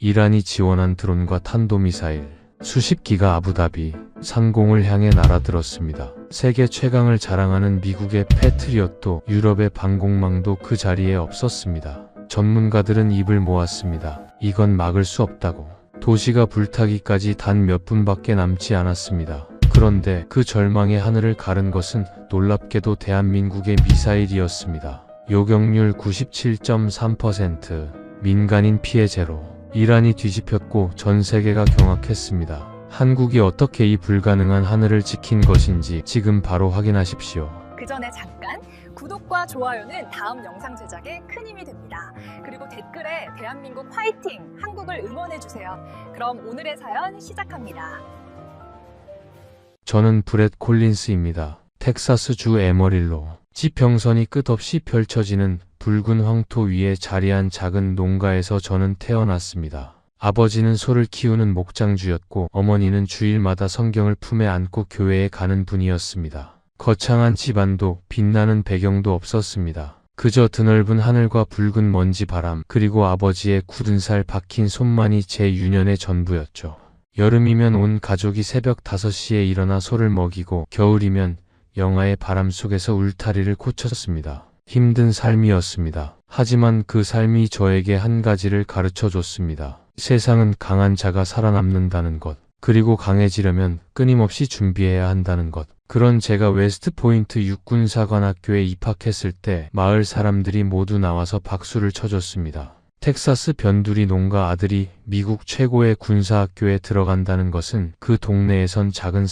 이란이 지원한 드론과 탄도미사일, 수십 기가 아부다비, 상공을 향해 날아들었습니다. 세계 최강을 자랑하는 미국의 패트리엇도 유럽의 방공망도 그 자리에 없었습니다. 전문가들은 입을 모았습니다. 이건 막을 수 없다고. 도시가 불타기까지 단 몇 분밖에 남지 않았습니다. 그런데 그 절망의 하늘을 가른 것은 놀랍게도 대한민국의 미사일이었습니다. 요격률 97.3%, 민간인 피해 제로. 이란이 뒤집혔고 전 세계가 경악했습니다. 한국이 어떻게 이 불가능한 하늘을 지킨 것인지 지금 바로 확인하십시오. 그 전에 잠깐 구독과 좋아요는 다음 영상 제작에 큰 힘이 됩니다. 그리고 댓글에 대한민국 화이팅! 한국을 응원해주세요. 그럼 오늘의 사연 시작합니다. 저는 브렛 콜린스입니다. 텍사스주 에머릴로 지평선이 끝없이 펼쳐지는 붉은 황토 위에 자리한 작은 농가에서 저는 태어났습니다. 아버지는 소를 키우는 목장주였고 어머니는 주일마다 성경을 품에 안고 교회에 가는 분이었습니다. 거창한 집안도 빛나는 배경도 없었습니다. 그저 드넓은 하늘과 붉은 먼지 바람, 그리고 아버지의 굳은 살 박힌 손만이 제 유년의 전부였죠. 여름이면 온 가족이 새벽 5시에 일어나 소를 먹이고, 겨울이면 영하의 바람 속에서 울타리를 고쳤습니다. 힘든 삶이었습니다. 하지만 그 삶이 저에게 한 가지를 가르쳐 줬습니다. 세상은 강한 자가 살아남는다는 것, 그리고 강해지려면 끊임없이 준비해야 한다는 것. 그런 제가 웨스트포인트 육군사관학교에 입학했을 때 마을 사람들이 모두 나와서 박수를 쳐줬습니다. 텍사스 변두리 농가 아들이 미국 최고의 군사학교에 들어간다는 것은 그 동네에선 작은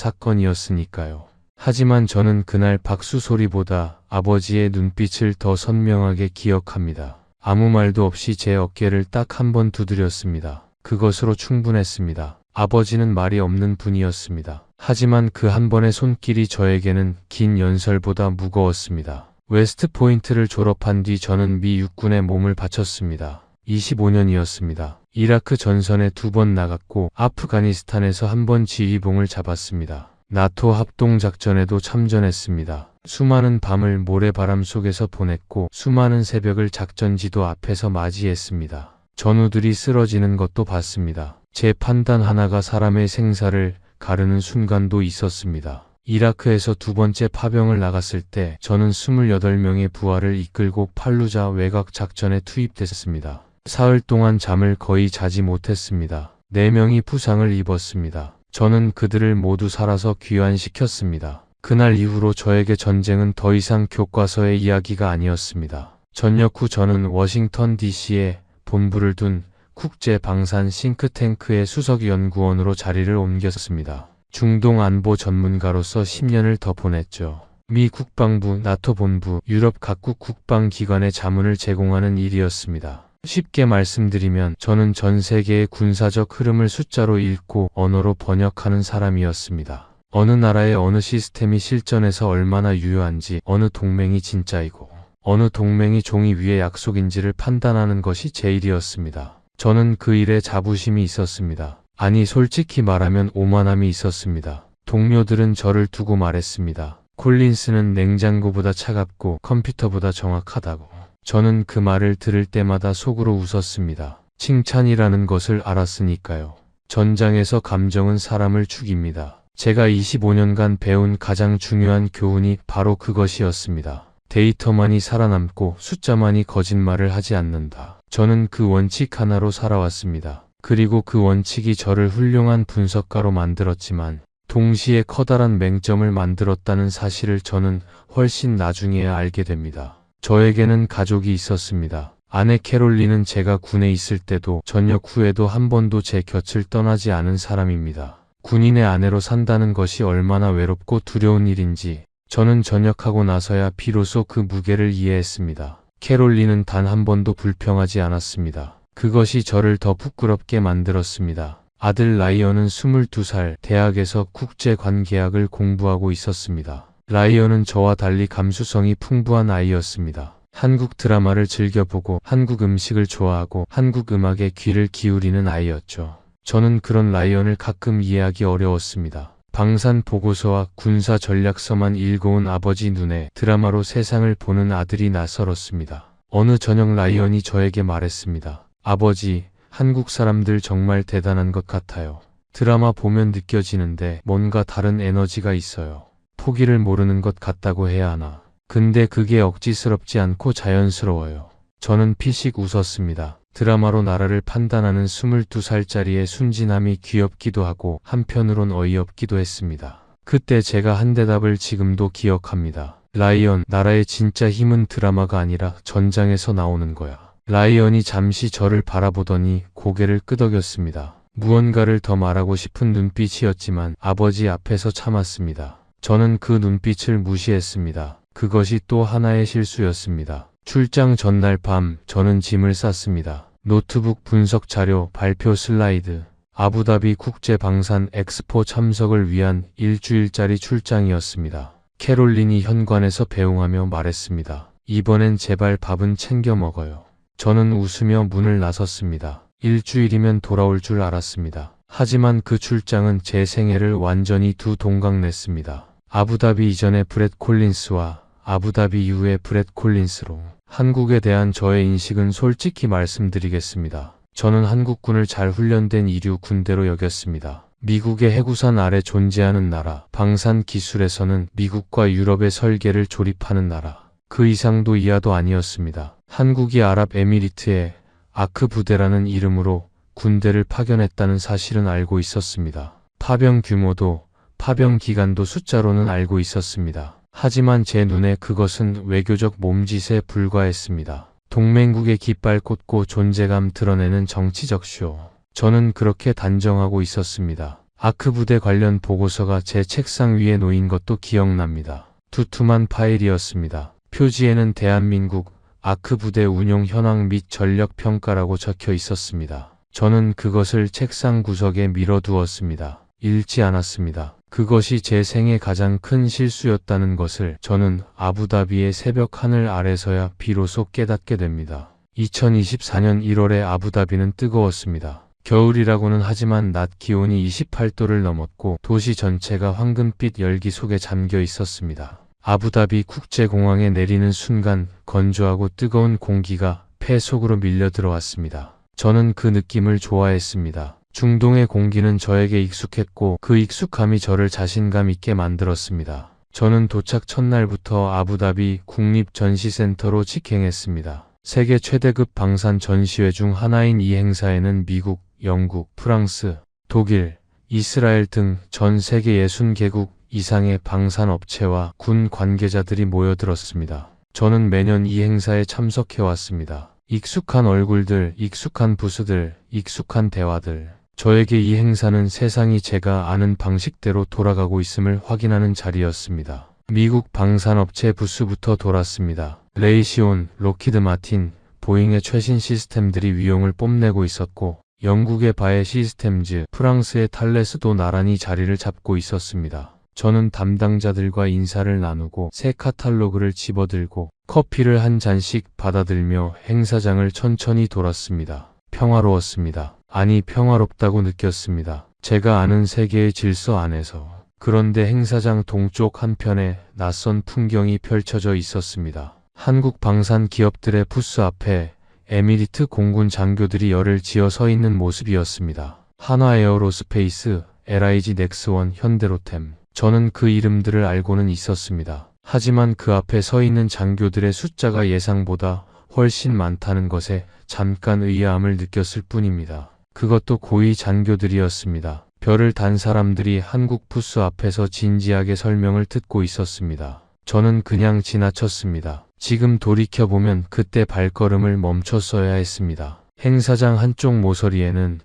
사건이었으니까요. 하지만 저는 그날 박수 소리보다 아버지의 눈빛을 더 선명하게 기억합니다. 아무 말도 없이 제 어깨를 딱 한 번 두드렸습니다. 그것으로 충분했습니다. 아버지는 말이 없는 분이었습니다. 하지만 그 한 번의 손길이 저에게는 긴 연설보다 무거웠습니다. 웨스트포인트를 졸업한 뒤 저는 미 육군에 몸을 바쳤습니다. 25년이었습니다. 이라크 전선에 2번 나갔고 아프가니스탄에서 한 번 지휘봉을 잡았습니다. 나토 합동작전에도 참전했습니다. 수많은 밤을 모래바람 속에서 보냈고 수많은 새벽을 작전지도 앞에서 맞이했습니다. 전우들이 쓰러지는 것도 봤습니다. 제 판단 하나가 사람의 생사를 가르는 순간도 있었습니다. 이라크에서 2번째 파병을 나갔을 때 저는 28명의 부하를 이끌고 팔루자 외곽 작전에 투입됐습니다. 사흘 동안 잠을 거의 자지 못했습니다. 4명이 부상을 입었습니다. 저는 그들을 모두 살아서 귀환시켰습니다. 그날 이후로 저에게 전쟁은 더 이상 교과서의 이야기가 아니었습니다. 전역 후 저는 워싱턴 DC에 본부를 둔 국제방산 싱크탱크의 수석연구원으로 자리를 옮겼습니다. 중동 안보 전문가로서 10년을 더 보냈죠. 미 국방부, 나토 본부, 유럽 각국 국방기관의 자문을 제공하는 일이었습니다. 쉽게 말씀드리면 저는 전 세계의 군사적 흐름을 숫자로 읽고 언어로 번역하는 사람이었습니다. 어느 나라의 어느 시스템이 실전에서 얼마나 유효한지, 어느 동맹이 진짜이고 어느 동맹이 종이 위의 약속인지를 판단하는 것이 제 일이었습니다. 저는 그 일에 자부심이 있었습니다. 아니, 솔직히 말하면 오만함이 있었습니다. 동료들은 저를 두고 말했습니다. 콜린스는 냉장고보다 차갑고 컴퓨터보다 정확하다고. 저는 그 말을 들을 때마다 속으로 웃었습니다. 칭찬이라는 것을 알았으니까요. 전장에서 감정은 사람을 죽입니다. 제가 25년간 배운 가장 중요한 교훈이 바로 그것이었습니다. 데이터만이 살아남고 숫자만이 거짓말을 하지 않는다. 저는 그 원칙 하나로 살아왔습니다. 그리고 그 원칙이 저를 훌륭한 분석가로 만들었지만 동시에 커다란 맹점을 만들었다는 사실을 저는 훨씬 나중에야 알게 됩니다. 저에게는 가족이 있었습니다. 아내 캐롤린은 제가 군에 있을 때도 전역 후에도 한 번도 제 곁을 떠나지 않은 사람입니다. 군인의 아내로 산다는 것이 얼마나 외롭고 두려운 일인지 저는 전역하고 나서야 비로소 그 무게를 이해했습니다. 캐롤린은 단 한 번도 불평하지 않았습니다. 그것이 저를 더 부끄럽게 만들었습니다. 아들 라이언은 22살 대학에서 국제관계학을 공부하고 있었습니다. 라이언은 저와 달리 감수성이 풍부한 아이였습니다. 한국 드라마를 즐겨보고 한국 음식을 좋아하고 한국 음악에 귀를 기울이는 아이였죠. 저는 그런 라이언을 가끔 이해하기 어려웠습니다. 방산 보고서와 군사 전략서만 읽어온 아버지 눈에 드라마로 세상을 보는 아들이 낯설었습니다. 어느 저녁 라이언이 저에게 말했습니다. 아버지, 한국 사람들 정말 대단한 것 같아요. 드라마 보면 느껴지는데 뭔가 다른 에너지가 있어요. 포기를 모르는 것 같다고 해야 하나. 근데 그게 억지스럽지 않고 자연스러워요. 저는 피식 웃었습니다. 드라마로 나라를 판단하는 22살짜리의 순진함이 귀엽기도 하고 한편으론 어이없기도 했습니다. 그때 제가 한 대답을 지금도 기억합니다. 라이언, 나라의 진짜 힘은 드라마가 아니라 전장에서 나오는 거야. 라이언이 잠시 저를 바라보더니 고개를 끄덕였습니다. 무언가를 더 말하고 싶은 눈빛이었지만 아버지 앞에서 참았습니다. 저는 그 눈빛을 무시했습니다. 그것이 또 하나의 실수였습니다. 출장 전날 밤 저는 짐을 쌌습니다. 노트북 분석 자료, 발표 슬라이드, 아부다비 국제방산 엑스포 참석을 위한 일주일짜리 출장이었습니다. 캐롤린이 현관에서 배웅하며 말했습니다. 이번엔 제발 밥은 챙겨 먹어요. 저는 웃으며 문을 나섰습니다. 일주일이면 돌아올 줄 알았습니다. 하지만 그 출장은 제 생애를 완전히 두 동강냈습니다. 아부다비 이전의 브렛 콜린스와 아부다비 이후의 브렛 콜린스로 한국에 대한 저의 인식은 솔직히 말씀드리겠습니다. 저는 한국군을 잘 훈련된 이류 군대로 여겼습니다. 미국의 해구산 아래 존재하는 나라, 방산 기술에서는 미국과 유럽의 설계를 조립하는 나라. 그 이상도 이하도 아니었습니다. 한국이 아랍에미리트에 아크 부대라는 이름으로 군대를 파견했다는 사실은 알고 있었습니다. 파병 규모도 파병 기간도 숫자로는 알고 있었습니다. 하지만 제 눈에 그것은 외교적 몸짓에 불과했습니다. 동맹국의 깃발 꽂고 존재감 드러내는 정치적 쇼. 저는 그렇게 단정하고 있었습니다. 아크 부대 관련 보고서가 제 책상 위에 놓인 것도 기억납니다. 두툼한 파일이었습니다. 표지에는 대한민국 아크 부대 운용 현황 및 전력 평가라고 적혀 있었습니다. 저는 그것을 책상 구석에 밀어두었습니다. 읽지 않았습니다. 그것이 제 생애 가장 큰 실수였다는 것을 저는 아부다비의 새벽 하늘 아래서야 비로소 깨닫게 됩니다. 2024년 1월에 아부다비는 뜨거웠습니다. 겨울이라고는 하지만 낮 기온이 28도를 넘었고 도시 전체가 황금빛 열기 속에 잠겨 있었습니다. 아부다비 국제공항에 내리는 순간 건조하고 뜨거운 공기가 폐 속으로 밀려 들어왔습니다. 저는 그 느낌을 좋아했습니다. 중동의 공기는 저에게 익숙했고 그 익숙함이 저를 자신감 있게 만들었습니다. 저는 도착 첫날부터 아부다비 국립전시센터로 직행했습니다. 세계 최대급 방산 전시회 중 하나인 이 행사에는 미국, 영국, 프랑스, 독일, 이스라엘 등 전 세계 60개국 이상의 방산업체와 군 관계자들이 모여들었습니다. 저는 매년 이 행사에 참석해왔습니다. 익숙한 얼굴들, 익숙한 부스들, 익숙한 대화들. 저에게 이 행사는 세상이 제가 아는 방식대로 돌아가고 있음을 확인하는 자리였습니다. 미국 방산업체 부스부터 돌았습니다. 레이시온, 로키드 마틴, 보잉의 최신 시스템들이 위용을 뽐내고 있었고 영국의 바에 시스템즈, 프랑스의 탈레스도 나란히 자리를 잡고 있었습니다. 저는 담당자들과 인사를 나누고 새 카탈로그를 집어들고 커피를 한 잔씩 받아들며 행사장을 천천히 돌았습니다. 평화로웠습니다. 아니, 평화롭다고 느꼈습니다. 제가 아는 세계의 질서 안에서. 그런데 행사장 동쪽 한편에 낯선 풍경이 펼쳐져 있었습니다. 한국 방산 기업들의 부스 앞에 에미리트 공군 장교들이 열을 지어 서 있는 모습이었습니다. 한화에어로스페이스, LIG 넥스원, 현대로템. 저는 그 이름들을 알고는 있었습니다. 하지만 그 앞에 서 있는 장교들의 숫자가 예상보다 훨씬 많다는 것에 잠깐 의아함을 느꼈을 뿐입니다. 그것도 고위 장교들이었습니다. 별을 단 사람들이 한국 부스 앞에서 진지하게 설명을 듣고 있었습니다. 저는 그냥 지나쳤습니다. 지금 돌이켜보면 그때 발걸음을 멈췄어야 했습니다. 행사장 한쪽 모서리에는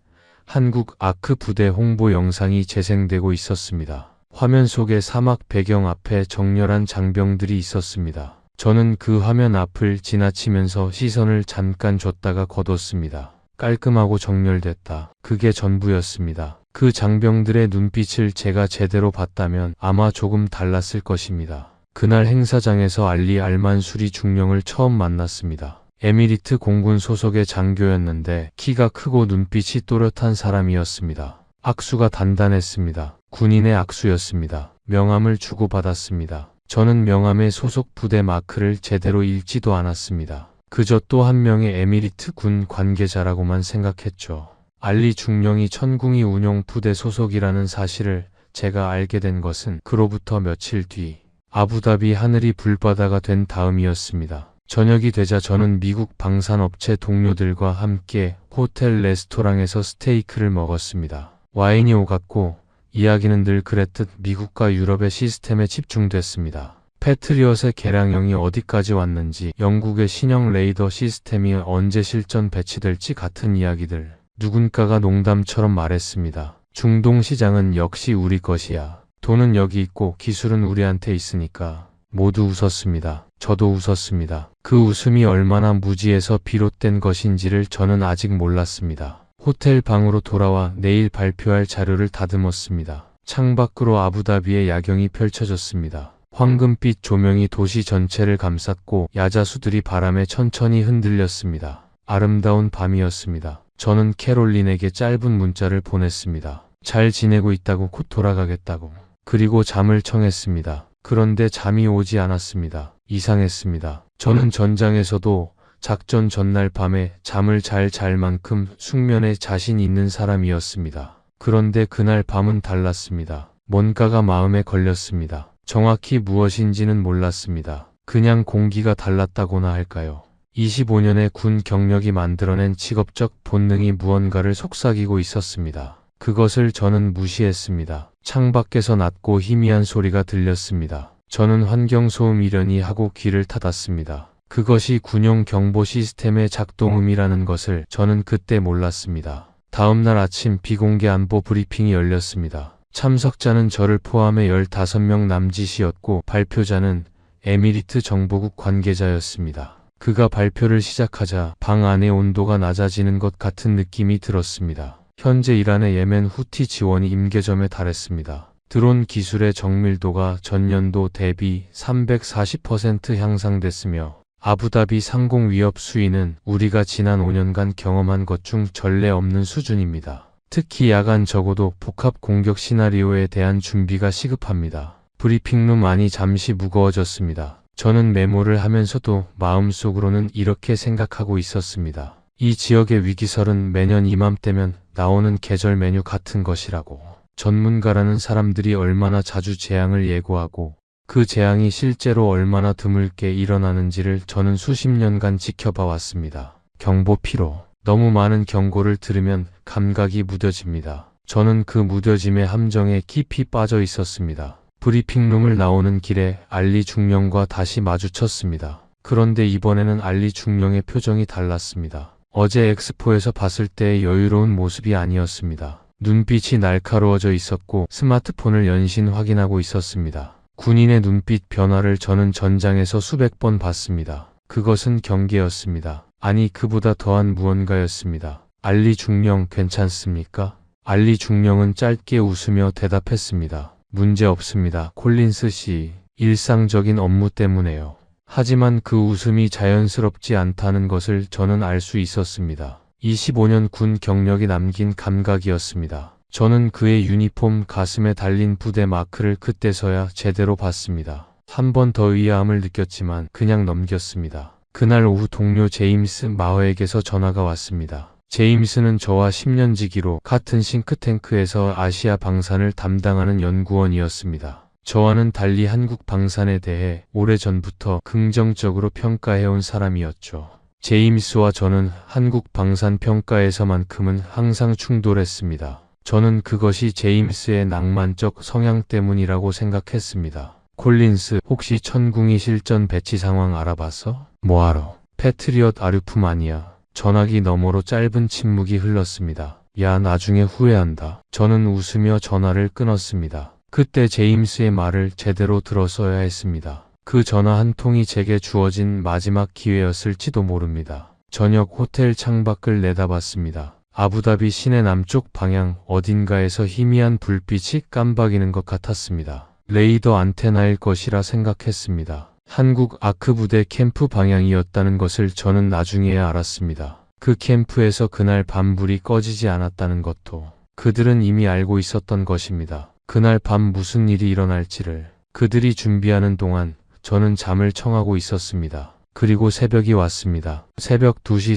한국 아크 부대 홍보 영상이 재생되고 있었습니다. 화면 속에 사막 배경 앞에 정렬한 장병들이 있었습니다. 저는 그 화면 앞을 지나치면서 시선을 잠깐 줬다가 거뒀습니다. 깔끔하고 정렬됐다. 그게 전부였습니다. 그 장병들의 눈빛을 제가 제대로 봤다면 아마 조금 달랐을 것입니다. 그날 행사장에서 알리 알만수리 중령을 처음 만났습니다. 에미리트 공군 소속의 장교였는데 키가 크고 눈빛이 또렷한 사람이었습니다. 악수가 단단했습니다. 군인의 악수였습니다. 명함을 주고받았습니다. 저는 명함의 소속 부대 마크를 제대로 읽지도 않았습니다. 그저 또 한 명의 에미리트 군 관계자라고만 생각했죠. 알리 중령이 천궁이 운용 부대 소속이라는 사실을 제가 알게 된 것은 그로부터 며칠 뒤 아부다비 하늘이 불바다가 된 다음이었습니다. 저녁이 되자 저는 미국 방산업체 동료들과 함께 호텔 레스토랑에서 스테이크를 먹었습니다. 와인이 오갔고 이야기는 늘 그랬듯 미국과 유럽의 시스템에 집중됐습니다. 패트리엇의 개량형이 어디까지 왔는지, 영국의 신형 레이더 시스템이 언제 실전 배치될지 같은 이야기들. 누군가가 농담처럼 말했습니다. 중동 시장은 역시 우리 것이야. 돈은 여기 있고 기술은 우리한테 있으니까. 모두 웃었습니다. 저도 웃었습니다. 그 웃음이 얼마나 무지에서 비롯된 것인지를 저는 아직 몰랐습니다. 호텔 방으로 돌아와 내일 발표할 자료를 다듬었습니다. 창밖으로 아부다비의 야경이 펼쳐졌습니다. 황금빛 조명이 도시 전체를 감쌌고 야자수들이 바람에 천천히 흔들렸습니다. 아름다운 밤이었습니다. 저는 캐롤린에게 짧은 문자를 보냈습니다. 잘 지내고 있다고, 곧 돌아가겠다고. 그리고 잠을 청했습니다. 그런데 잠이 오지 않았습니다. 이상했습니다. 저는 전장에서도 작전 전날 밤에 잠을 잘 잘 만큼 숙면에 자신 있는 사람이었습니다. 그런데 그날 밤은 달랐습니다. 뭔가가 마음에 걸렸습니다. 정확히 무엇인지는 몰랐습니다. 그냥 공기가 달랐다고나 할까요? 25년의 군 경력이 만들어낸 직업적 본능이 무언가를 속삭이고 있었습니다. 그것을 저는 무시했습니다. 창밖에서 낮고 희미한 소리가 들렸습니다. 저는 환경소음 이려니 하고 귀를 닫았습니다. 그것이 군용 경보 시스템의 작동음이라는 것을 저는 그때 몰랐습니다. 다음날 아침 비공개 안보 브리핑이 열렸습니다. 참석자는 저를 포함해 15명 남짓이었고 발표자는 에미리트 정보국 관계자였습니다. 그가 발표를 시작하자 방 안의 온도가 낮아지는 것 같은 느낌이 들었습니다. 현재 이란의 예멘 후티 지원이 임계점에 달했습니다. 드론 기술의 정밀도가 전년도 대비 340% 향상됐으며 아부다비 상공 위협 수위는 우리가 지난 5년간 경험한 것 중 전례 없는 수준입니다. 특히 야간 적어도 복합 공격 시나리오에 대한 준비가 시급합니다. 브리핑룸 안이 잠시 무거워졌습니다. 저는 메모를 하면서도 마음속으로는 이렇게 생각하고 있었습니다. 이 지역의 위기설은 매년 이맘때면 나오는 계절 메뉴 같은 것이라고. 전문가라는 사람들이 얼마나 자주 재앙을 예고하고 그 재앙이 실제로 얼마나 드물게 일어나는지를 저는 수십 년간 지켜봐 왔습니다. 경보 피로. 너무 많은 경고를 들으면 감각이 무뎌집니다. 저는 그 무뎌짐의 함정에 깊이 빠져 있었습니다. 브리핑룸을 나오는 길에 알리 중령과 다시 마주쳤습니다. 그런데 이번에는 알리 중령의 표정이 달랐습니다. 어제 엑스포에서 봤을 때의 여유로운 모습이 아니었습니다. 눈빛이 날카로워져 있었고 스마트폰을 연신 확인하고 있었습니다. 군인의 눈빛 변화를 저는 전장에서 수백 번 봤습니다. 그것은 경계였습니다. 아니, 그보다 더한 무언가였습니다. 알리 중령 괜찮습니까? 알리 중령은 짧게 웃으며 대답했습니다. 문제 없습니다. 콜린스 씨, 일상적인 업무 때문에요. 하지만 그 웃음이 자연스럽지 않다는 것을 저는 알 수 있었습니다. 25년 군 경력이 남긴 감각이었습니다. 저는 그의 유니폼 가슴에 달린 부대 마크를 그때서야 제대로 봤습니다. 한 번 더 의아함을 느꼈지만 그냥 넘겼습니다. 그날 오후 동료 제임스 마허에게서 전화가 왔습니다. 제임스는 저와 10년 지기로 같은 싱크탱크에서 아시아 방산을 담당하는 연구원이었습니다. 저와는 달리 한국 방산에 대해 오래전부터 긍정적으로 평가해온 사람이었죠. 제임스와 저는 한국 방산 평가에서만큼은 항상 충돌했습니다. 저는 그것이 제임스의 낭만적 성향 때문이라고 생각했습니다. 콜린스, 혹시 천궁이 실전 배치 상황 알아봤어? 뭐하러? 패트리엇 아류품 아니야. 전화기 너머로 짧은 침묵이 흘렀습니다. 야, 나중에 후회한다. 저는 웃으며 전화를 끊었습니다. 그때 제임스의 말을 제대로 들었어야 했습니다. 그 전화 한 통이 제게 주어진 마지막 기회였을지도 모릅니다. 저녁 호텔 창밖을 내다봤습니다. 아부다비 시내 남쪽 방향 어딘가에서 희미한 불빛이 깜박이는 것 같았습니다. 레이더 안테나일 것이라 생각했습니다. 한국 아크 부대 캠프 방향이었다는 것을 저는 나중에야 알았습니다. 그 캠프에서 그날 밤 불이 꺼지지 않았다는 것도 그들은 이미 알고 있었던 것입니다. 그날 밤 무슨 일이 일어날지를. 그들이 준비하는 동안 저는 잠을 청하고 있었습니다. 그리고 새벽이 왔습니다. 새벽 2시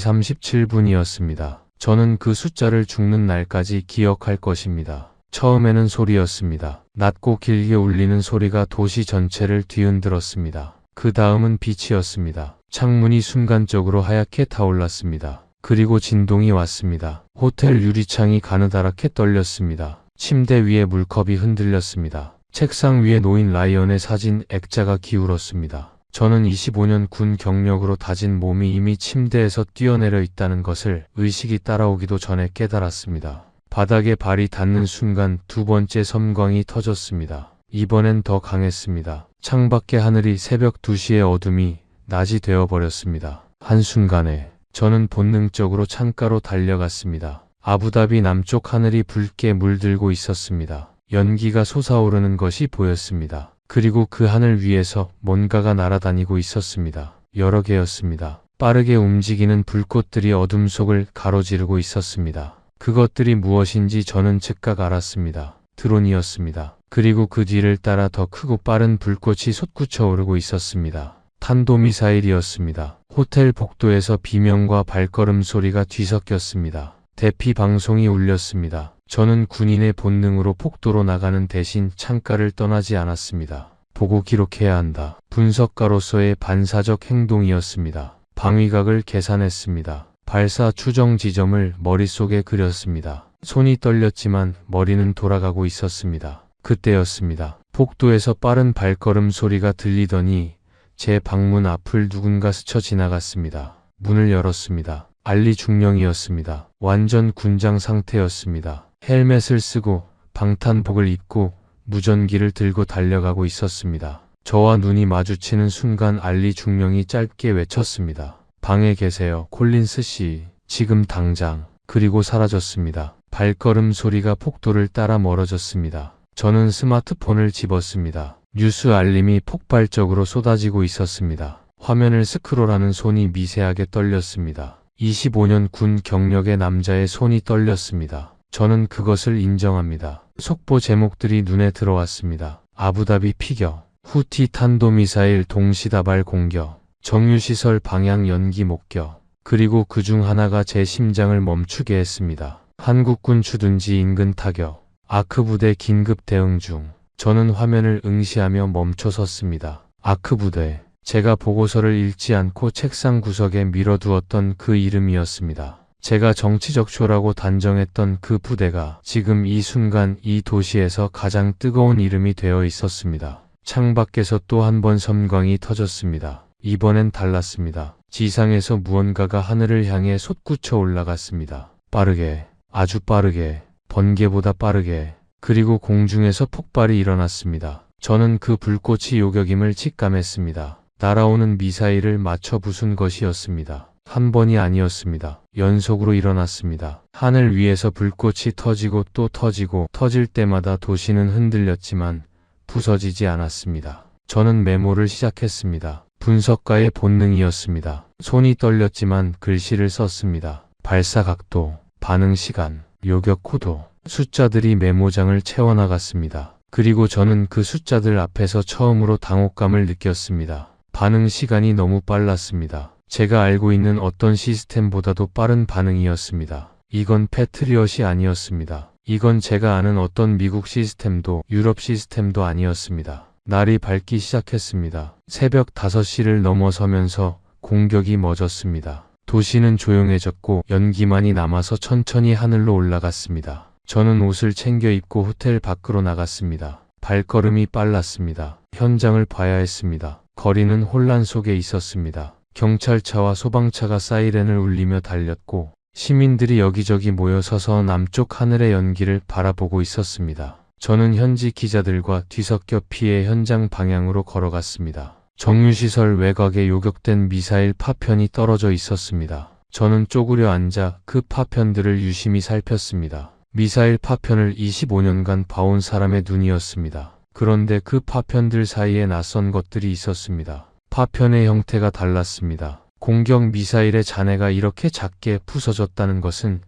37분이었습니다. 저는 그 숫자를 죽는 날까지 기억할 것입니다. 처음에는 소리였습니다. 낮고 길게 울리는 소리가 도시 전체를 뒤흔들었습니다. 그 다음은 빛이었습니다. 창문이 순간적으로 하얗게 타올랐습니다. 그리고 진동이 왔습니다. 호텔 유리창이 가느다랗게 떨렸습니다. 침대 위에 물컵이 흔들렸습니다. 책상 위에 놓인 라이언의 사진 액자가 기울었습니다. 저는 25년 군 경력으로 다진 몸이 이미 침대에서 뛰어내려 있다는 것을 의식이 따라오기도 전에 깨달았습니다. 바닥에 발이 닿는 순간 두 번째 섬광이 터졌습니다. 이번엔 더 강했습니다. 창밖의 하늘이 새벽 2시의 어둠이 낮이 되어버렸습니다. 한순간에 저는 본능적으로 창가로 달려갔습니다. 아부다비 남쪽 하늘이 붉게 물들고 있었습니다. 연기가 솟아오르는 것이 보였습니다. 그리고 그 하늘 위에서 뭔가가 날아다니고 있었습니다. 여러 개였습니다. 빠르게 움직이는 불꽃들이 어둠 속을 가로지르고 있었습니다. 그것들이 무엇인지 저는 즉각 알았습니다. 드론이었습니다. 그리고 그 뒤를 따라 더 크고 빠른 불꽃이 솟구쳐 오르고 있었습니다. 탄도미사일이었습니다. 호텔 복도에서 비명과 발걸음 소리가 뒤섞였습니다. 대피 방송이 울렸습니다. 저는 군인의 본능으로 폭도로 나가는 대신 창가를 떠나지 않았습니다. 보고 기록해야 한다. 분석가로서의 반사적 행동이었습니다. 방위각을 계산했습니다. 발사 추정 지점을 머릿속에 그렸습니다. 손이 떨렸지만 머리는 돌아가고 있었습니다. 그때였습니다. 복도에서 빠른 발걸음 소리가 들리더니 제 방문 앞을 누군가 스쳐 지나갔습니다. 문을 열었습니다. 알리 중령이었습니다. 완전 군장 상태였습니다. 헬멧을 쓰고 방탄복을 입고 무전기를 들고 달려가고 있었습니다. 저와 눈이 마주치는 순간 알리 중령이 짧게 외쳤습니다. 방에 계세요, 콜린스 씨. 지금 당장. 그리고 사라졌습니다. 발걸음 소리가 폭도를 따라 멀어졌습니다. 저는 스마트폰을 집었습니다. 뉴스 알림이 폭발적으로 쏟아지고 있었습니다. 화면을 스크롤하는 손이 미세하게 떨렸습니다. 25년 군 경력의 남자의 손이 떨렸습니다. 저는 그것을 인정합니다. 속보 제목들이 눈에 들어왔습니다. 아부다비 피격, 후티 탄도미사일 동시다발 공격, 정유시설 방향 연기 목격, 그리고 그중 하나가 제 심장을 멈추게 했습니다. 한국군 주둔지 인근 타격, 아크 부대 긴급 대응 중. 저는 화면을 응시하며 멈춰 섰습니다. 아크 부대. 제가 보고서를 읽지 않고 책상 구석에 밀어두었던 그 이름이었습니다. 제가 정치적 쇼라고 단정했던 그 부대가 지금 이 순간 이 도시에서 가장 뜨거운 이름이 되어 있었습니다. 창밖에서 또 한 번 섬광이 터졌습니다. 이번엔 달랐습니다. 지상에서 무언가가 하늘을 향해 솟구쳐 올라갔습니다. 빠르게, 아주 빠르게, 번개보다 빠르게, 그리고 공중에서 폭발이 일어났습니다. 저는 그 불꽃이 요격임을 직감했습니다. 날아오는 미사일을 맞춰 부순 것이었습니다. 한 번이 아니었습니다. 연속으로 일어났습니다. 하늘 위에서 불꽃이 터지고 또 터지고 터질 때마다 도시는 흔들렸지만 부서지지 않았습니다. 저는 메모를 시작했습니다. 분석가의 본능이었습니다. 손이 떨렸지만 글씨를 썼습니다. 발사 각도, 반응 시간, 요격 코도, 숫자들이 메모장을 채워나갔습니다. 그리고 저는 그 숫자들 앞에서 처음으로 당혹감을 느꼈습니다. 반응 시간이 너무 빨랐습니다. 제가 알고 있는 어떤 시스템보다도 빠른 반응이었습니다. 이건 패트리엇이 아니었습니다. 이건 제가 아는 어떤 미국 시스템도 유럽 시스템도 아니었습니다. 날이 밝기 시작했습니다. 새벽 5시를 넘어서면서 공격이 멎었습니다. 도시는 조용해졌고 연기만이 남아서 천천히 하늘로 올라갔습니다. 저는 옷을 챙겨 입고 호텔 밖으로 나갔습니다. 발걸음이 빨랐습니다. 현장을 봐야 했습니다. 거리는 혼란 속에 있었습니다. 경찰차와 소방차가 사이렌을 울리며 달렸고 시민들이 여기저기 모여 서서 남쪽 하늘의 연기를 바라보고 있었습니다. 저는 현지 기자들과 뒤섞여 피해 현장 방향으로 걸어갔습니다. 정유시설 외곽에 요격된 미사일 파편이 떨어져 있었습니다. 저는 쪼그려 앉아 그 파편들을 유심히 살폈습니다. 미사일 파편을 25년간 봐온 사람의 눈이었습니다. 그런데 그 파편들 사이에 낯선 것들이 있었습니다. 파편의 형태가 달랐습니다. 공격 미사일의 잔해가 이렇게 작게 부서졌다는 것은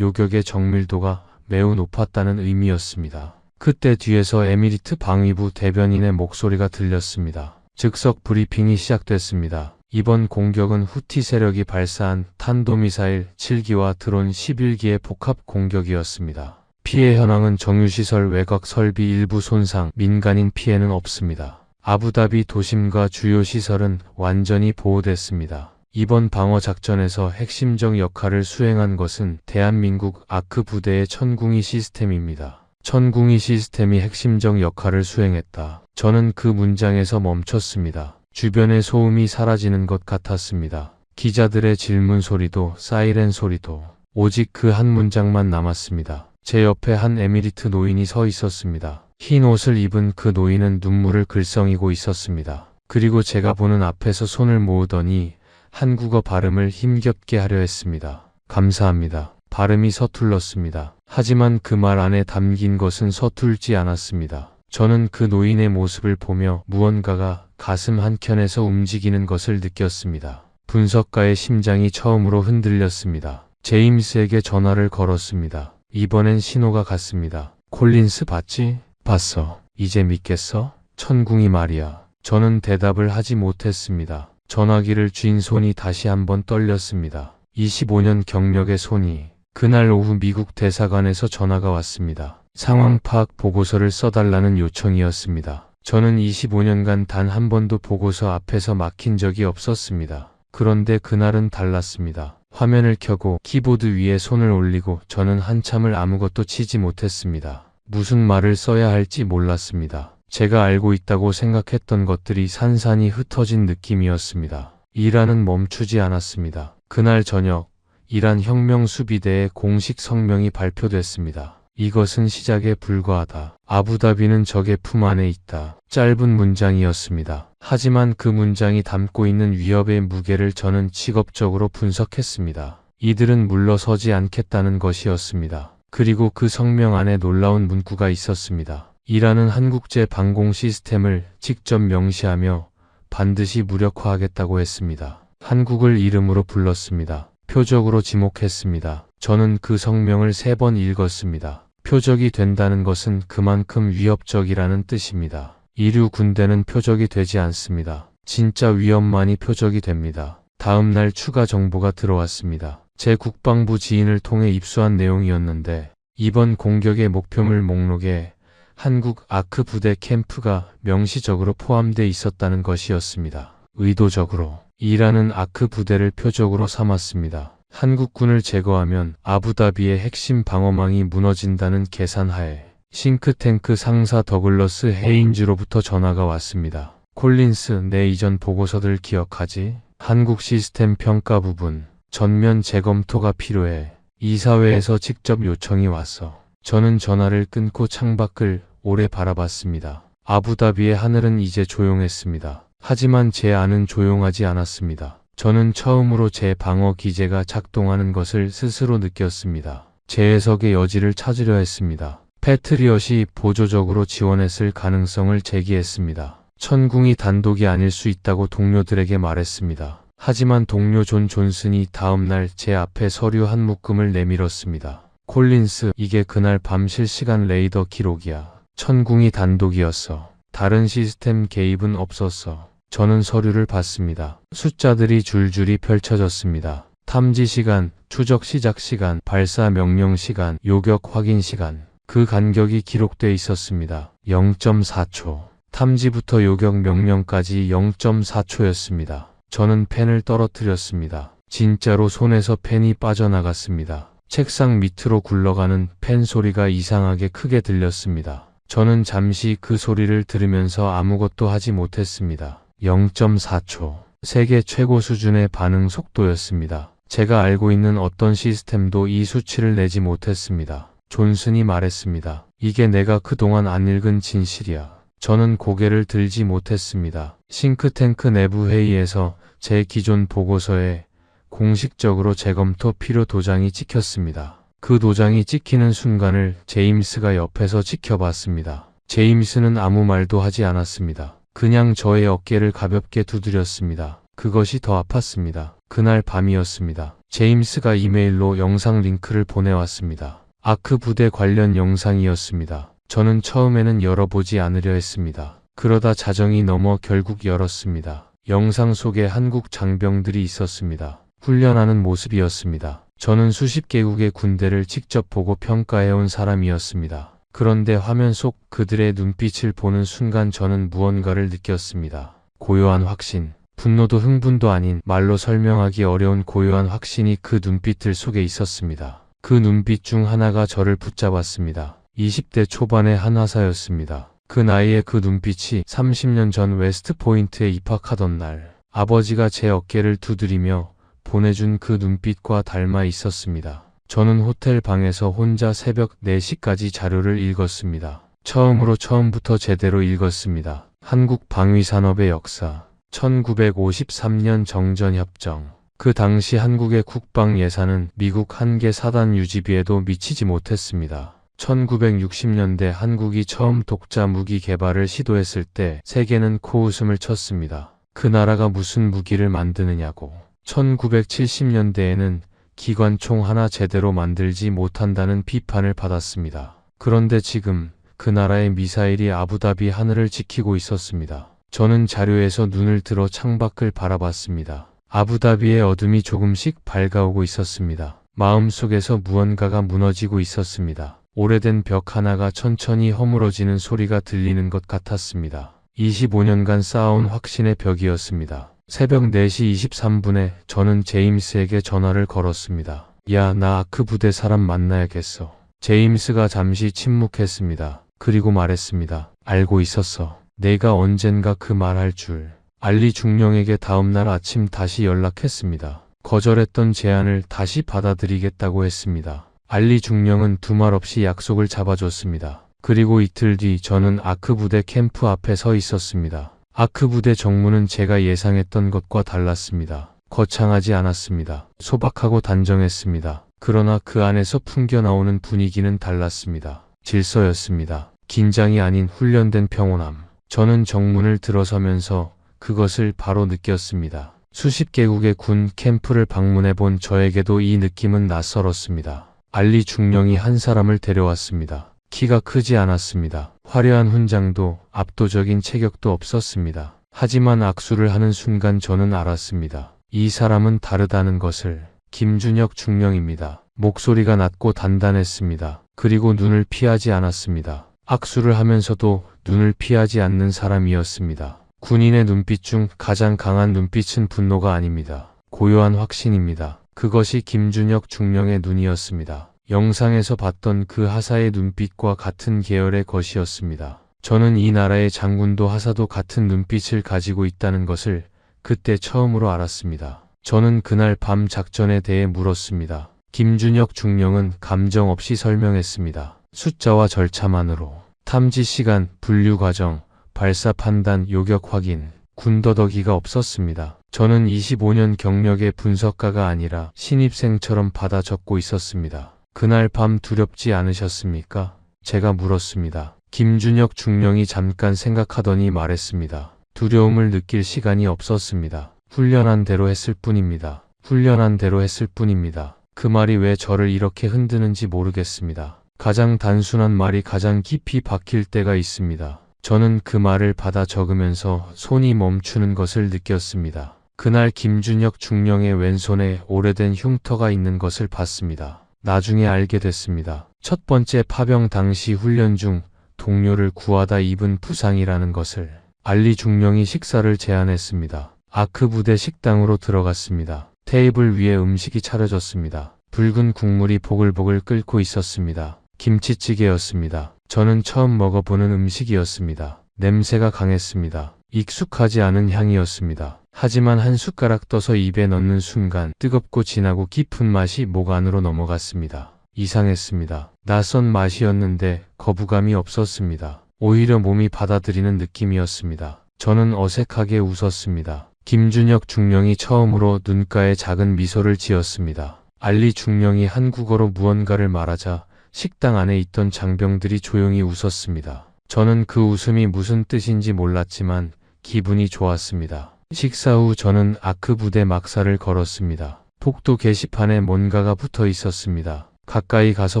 요격의 정밀도가 매우 높았다는 의미였습니다. 그때 뒤에서 에미리트 방위부 대변인의 목소리가 들렸습니다. 즉석 브리핑이 시작됐습니다. 이번 공격은 후티 세력이 발사한 탄도미사일 7기와 드론 11기의 복합 공격이었습니다. 피해 현황은 정유시설 외곽 설비 일부 손상, 민간인 피해는 없습니다. 아부다비 도심과 주요 시설은 완전히 보호됐습니다. 이번 방어 작전에서 핵심적 역할을 수행한 것은 대한민국 아크 부대의 천궁이 시스템입니다. 천궁이 시스템이 핵심적 역할을 수행했다. 저는 그 문장에서 멈췄습니다. 주변의 소음이 사라지는 것 같았습니다. 기자들의 질문 소리도 사이렌 소리도 오직 그 한 문장만 남았습니다. 제 옆에 한 에미리트 노인이 서 있었습니다. 흰 옷을 입은 그 노인은 눈물을 글썽이고 있었습니다. 그리고 제가 보는 앞에서 손을 모으더니 한국어 발음을 힘겹게 하려 했습니다. 감사합니다. 발음이 서툴렀습니다. 하지만 그 말 안에 담긴 것은 서툴지 않았습니다. 저는 그 노인의 모습을 보며 무언가가 가슴 한켠에서 움직이는 것을 느꼈습니다. 분석가의 심장이 처음으로 흔들렸습니다. 제임스에게 전화를 걸었습니다. 이번엔 신호가 갔습니다. 콜린스 봤지? 봤어. 이제 믿겠어? 천궁이 말이야. 저는 대답을 하지 못했습니다. 전화기를 쥔 손이 다시 한번 떨렸습니다. 25년 경력의 손이. 그날 오후 미국 대사관에서 전화가 왔습니다. 상황 파악 보고서를 써달라는 요청이었습니다. 저는 25년간 단 한 번도 보고서 앞에서 막힌 적이 없었습니다. 그런데 그날은 달랐습니다. 화면을 켜고 키보드 위에 손을 올리고 저는 한참을 아무것도 치지 못했습니다. 무슨 말을 써야 할지 몰랐습니다. 제가 알고 있다고 생각했던 것들이 산산이 흩어진 느낌이었습니다. 이란은 멈추지 않았습니다. 그날 저녁, 이란 혁명수비대의 공식 성명이 발표됐습니다. 이것은 시작에 불과하다. 아부다비는 적의 품 안에 있다. 짧은 문장이었습니다. 하지만 그 문장이 담고 있는 위협의 무게를 저는 직업적으로 분석했습니다. 이들은 물러서지 않겠다는 것이었습니다. 그리고 그 성명 안에 놀라운 문구가 있었습니다. 이란은 한국제 방공 시스템을 직접 명시하며 반드시 무력화하겠다고 했습니다. 한국을 이름으로 불렀습니다. 표적으로 지목했습니다. 저는 그 성명을 3번 읽었습니다. 표적이 된다는 것은 그만큼 위협적이라는 뜻입니다. 이류 군대는 표적이 되지 않습니다. 진짜 위협만이 표적이 됩니다. 다음 날 추가 정보가 들어왔습니다. 제 국방부 지인을 통해 입수한 내용이었는데 이번 공격의 목표물 목록에 한국 아크 부대 캠프가 명시적으로 포함돼 있었다는 것이었습니다. 의도적으로 이란은 아크 부대를 표적으로 삼았습니다. 한국군을 제거하면 아부다비의 핵심 방어망이 무너진다는 계산하에 싱크탱크 상사 더글러스 헤인즈로부터 전화가 왔습니다. 콜린스, 내 이전 보고서들 기억하지? 한국 시스템 평가 부분, 전면 재검토가 필요해. 이사회에서 직접 요청이 왔어. 저는 전화를 끊고 창밖을 오래 바라봤습니다. 아부다비의 하늘은 이제 조용했습니다. 하지만 제 안은 조용하지 않았습니다. 저는 처음으로 제 방어 기제가 작동하는 것을 스스로 느꼈습니다. 제 해석의 여지를 찾으려 했습니다. 패트리엇이 보조적으로 지원했을 가능성을 제기했습니다. 천궁이 단독이 아닐 수 있다고 동료들에게 말했습니다. 하지만 동료 존 존슨이 다음 날 제 앞에 서류 한 묶음을 내밀었습니다. 콜린스, 이게 그날 밤 실시간 레이더 기록이야. 천궁이 단독이었어. 다른 시스템 개입은 없었어. 저는 서류를 봤습니다. 숫자들이 줄줄이 펼쳐졌습니다. 탐지 시간, 추적 시작 시간, 발사 명령 시간, 요격 확인 시간. 그 간격이 기록돼 있었습니다. 0.4초. 탐지부터 요격 명령까지 0.4초였습니다. 저는 펜을 떨어뜨렸습니다. 진짜로 손에서 펜이 빠져나갔습니다. 책상 밑으로 굴러가는 펜 소리가 이상하게 크게 들렸습니다. 저는 잠시 그 소리를 들으면서 아무것도 하지 못했습니다. 0.4초. 세계 최고 수준의 반응 속도였습니다. 제가 알고 있는 어떤 시스템도 이 수치를 내지 못했습니다. 존슨이 말했습니다. 이게 내가 그동안 안 읽은 진실이야. 저는 고개를 들지 못했습니다. 싱크탱크 내부 회의에서 제 기존 보고서에 공식적으로 재검토 필요 도장이 찍혔습니다. 그 도장이 찍히는 순간을 제임스가 옆에서 지켜봤습니다. 제임스는 아무 말도 하지 않았습니다. 그냥 저의 어깨를 가볍게 두드렸습니다. 그것이 더 아팠습니다. 그날 밤이었습니다. 제임스가 이메일로 영상 링크를 보내왔습니다. 아크 부대 관련 영상이었습니다. 저는 처음에는 열어보지 않으려 했습니다. 그러다 자정이 넘어 결국 열었습니다. 영상 속에 한국 장병들이 있었습니다. 훈련하는 모습이었습니다. 저는 수십 개국의 군대를 직접 보고 평가해온 사람이었습니다. 그런데 화면 속 그들의 눈빛을 보는 순간 저는 무언가를 느꼈습니다. 고요한 확신, 분노도 흥분도 아닌 말로 설명하기 어려운 고요한 확신이 그 눈빛들 속에 있었습니다. 그 눈빛 중 하나가 저를 붙잡았습니다. 20대 초반의 한 하사였습니다. 그 나이에 그 눈빛이 30년 전 웨스트포인트에 입학하던 날 아버지가 제 어깨를 두드리며 보내준 그 눈빛과 닮아 있었습니다. 저는 호텔 방에서 혼자 새벽 4시까지 자료를 읽었습니다. 처음부터 제대로 읽었습니다. 한국 방위산업의 역사, 1953년 정전협정. 그 당시 한국의 국방 예산은 미국 한 개 사단 유지비에도 미치지 못했습니다. 1960년대 한국이 처음 독자 무기 개발을 시도했을 때 세계는 코웃음을 쳤습니다. 그 나라가 무슨 무기를 만드느냐고. 1970년대에는 기관총 하나 제대로 만들지 못한다는 비판을 받았습니다. 그런데 지금 그 나라의 미사일이 아부다비 하늘을 지키고 있었습니다. 저는 자료에서 눈을 들어 창밖을 바라봤습니다. 아부다비의 어둠이 조금씩 밝아오고 있었습니다. 마음속에서 무언가가 무너지고 있었습니다. 오래된 벽 하나가 천천히 허물어지는 소리가 들리는 것 같았습니다. 25년간 쌓아온 확신의 벽이었습니다. 새벽 4시 23분에 저는 제임스에게 전화를 걸었습니다. 야, 나 아크 부대 사람 만나야겠어. 제임스가 잠시 침묵했습니다. 그리고 말했습니다. 알고 있었어. 내가 언젠가 그 말할 줄. 알리 중령에게 다음날 아침 다시 연락했습니다. 거절했던 제안을 다시 받아들이겠다고 했습니다. 알리 중령은 두말 없이 약속을 잡아줬습니다. 그리고 이틀 뒤 저는 아크 부대 캠프 앞에 서 있었습니다. 아크 부대 정문은 제가 예상했던 것과 달랐습니다. 거창하지 않았습니다. 소박하고 단정했습니다. 그러나 그 안에서 풍겨나오는 분위기는 달랐습니다. 질서였습니다. 긴장이 아닌 훈련된 평온함. 저는 정문을 들어서면서 그것을 바로 느꼈습니다. 수십 개국의 군 캠프를 방문해본 저에게도 이 느낌은 낯설었습니다. 알리 중령이 한 사람을 데려왔습니다. 키가 크지 않았습니다. 화려한 훈장도 압도적인 체격도 없었습니다. 하지만 악수를 하는 순간 저는 알았습니다. 이 사람은 다르다는 것을. 김준혁 중령입니다. 목소리가 낮고 단단했습니다. 그리고 눈을 피하지 않았습니다. 악수를 하면서도 눈을 피하지 않는 사람이었습니다. 군인의 눈빛 중 가장 강한 눈빛은 분노가 아닙니다. 고요한 확신입니다. 그것이 김준혁 중령의 눈이었습니다. 영상에서 봤던 그 하사의 눈빛과 같은 계열의 것이었습니다. 저는 이 나라의 장군도 하사도 같은 눈빛을 가지고 있다는 것을 그때 처음으로 알았습니다. 저는 그날 밤 작전에 대해 물었습니다. 김준혁 중령은 감정 없이 설명했습니다. 숫자와 절차만으로. 탐지 시간, 분류 과정, 발사 판단, 요격 확인, 군더더기가 없었습니다. 저는 25년 경력의 분석가가 아니라 신입생처럼 받아 적고 있었습니다. 그날 밤 두렵지 않으셨습니까? 제가 물었습니다. 김준혁 중령이 잠깐 생각하더니 말했습니다. 두려움을 느낄 시간이 없었습니다. 훈련한 대로 했을 뿐입니다. 훈련한 대로 했을 뿐입니다. 그 말이 왜 저를 이렇게 흔드는지 모르겠습니다. 가장 단순한 말이 가장 깊이 박힐 때가 있습니다. 저는 그 말을 받아 적으면서 손이 멈추는 것을 느꼈습니다. 그날 김준혁 중령의 왼손에 오래된 흉터가 있는 것을 봤습니다. 나중에 알게 됐습니다. 첫 번째 파병 당시 훈련 중 동료를 구하다 입은 부상이라는 것을. 알리 중령이 식사를 제안했습니다. 아크 부대 식당으로 들어갔습니다. 테이블 위에 음식이 차려졌습니다. 붉은 국물이 보글보글 끓고 있었습니다. 김치찌개였습니다. 저는 처음 먹어보는 음식이었습니다. 냄새가 강했습니다. 익숙하지 않은 향이었습니다. 하지만 한 숟가락 떠서 입에 넣는 순간 뜨겁고 진하고 깊은 맛이 목 안으로 넘어갔습니다. 이상했습니다. 낯선 맛이었는데 거부감이 없었습니다. 오히려 몸이 받아들이는 느낌이었습니다. 저는 어색하게 웃었습니다. 김준혁 중령이 처음으로 눈가에 작은 미소를 지었습니다. 알리 중령이 한국어로 무언가를 말하자 식당 안에 있던 장병들이 조용히 웃었습니다. 저는 그 웃음이 무슨 뜻인지 몰랐지만 기분이 좋았습니다. 식사 후 저는 아크 부대 막사를 걸었습니다. 복도 게시판에 뭔가가 붙어 있었습니다. 가까이 가서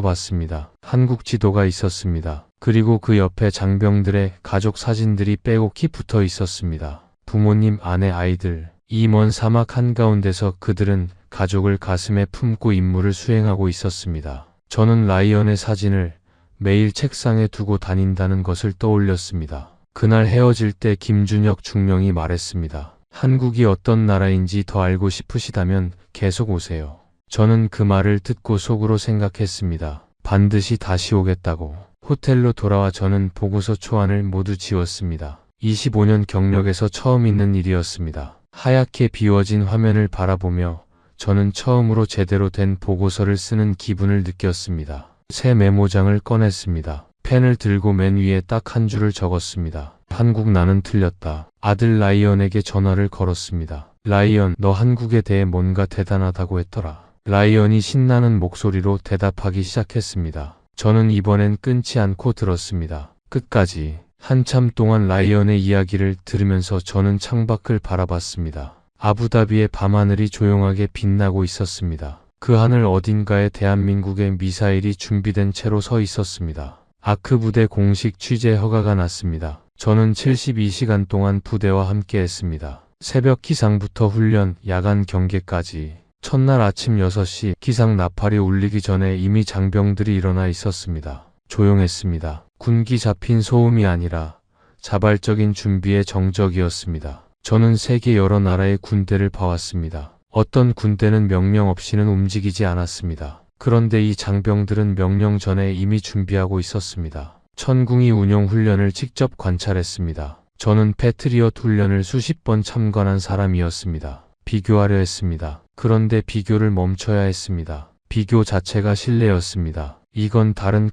봤습니다. 한국 지도가 있었습니다. 그리고 그 옆에 장병들의 가족 사진들이 빼곡히 붙어 있었습니다. 부모님, 아내, 아이들. 이 먼 사막 한가운데서 그들은 가족을 가슴에 품고 임무를 수행하고 있었습니다. 저는 라이언의 사진을 매일 책상에 두고 다닌다는 것을 떠올렸습니다. 그날 헤어질 때 김준혁 중령이 말했습니다. 한국이 어떤 나라인지 더 알고 싶으시다면 계속 오세요. 저는 그 말을 듣고 속으로 생각했습니다. 반드시 다시 오겠다고. 호텔로 돌아와 저는 보고서 초안을 모두 지웠습니다. 25년 경력에서 처음 있는 일이었습니다. 하얗게 비워진 화면을 바라보며 저는 처음으로 제대로 된 보고서를 쓰는 기분을 느꼈습니다. 새 메모장을 꺼냈습니다. 펜을 들고 맨 위에 딱 한 줄을 적었습니다. 한국 나는 틀렸다. 아들 라이언에게 전화를 걸었습니다. 라이언, 너 한국에 대해 뭔가 대단하다고 했더라. 라이언이 신나는 목소리로 대답하기 시작했습니다. 저는 이번엔 끊지 않고 들었습니다. 끝까지. 한참 동안 라이언의 이야기를 들으면서 저는 창밖을 바라봤습니다. 아부다비의 밤하늘이 조용하게 빛나고 있었습니다. 그 하늘 어딘가에 대한민국의 미사일이 준비된 채로 서 있었습니다. 아크 부대 공식 취재 허가가 났습니다. 저는 72시간 동안 부대와 함께 했습니다. 새벽 기상부터 훈련, 야간 경계까지. 첫날 아침 6시 기상 나팔이 울리기 전에 이미 장병들이 일어나 있었습니다. 조용했습니다. 군기 잡힌 소음이 아니라 자발적인 준비의 정적이었습니다. 저는 세계 여러 나라의 군대를 봐왔습니다. 어떤 군대는 명령 없이는 움직이지 않았습니다. 그런데 이 장병들은 명령 전에 이미 준비하고 있었습니다. 천궁이 운용 훈련을 직접 관찰했습니다. 저는 패트리엇 훈련을 수십 번 참관한 사람이었습니다. 비교하려 했습니다. 그런데 비교를 멈춰야 했습니다. 비교 자체가 신뢰였습니다. 이건 다른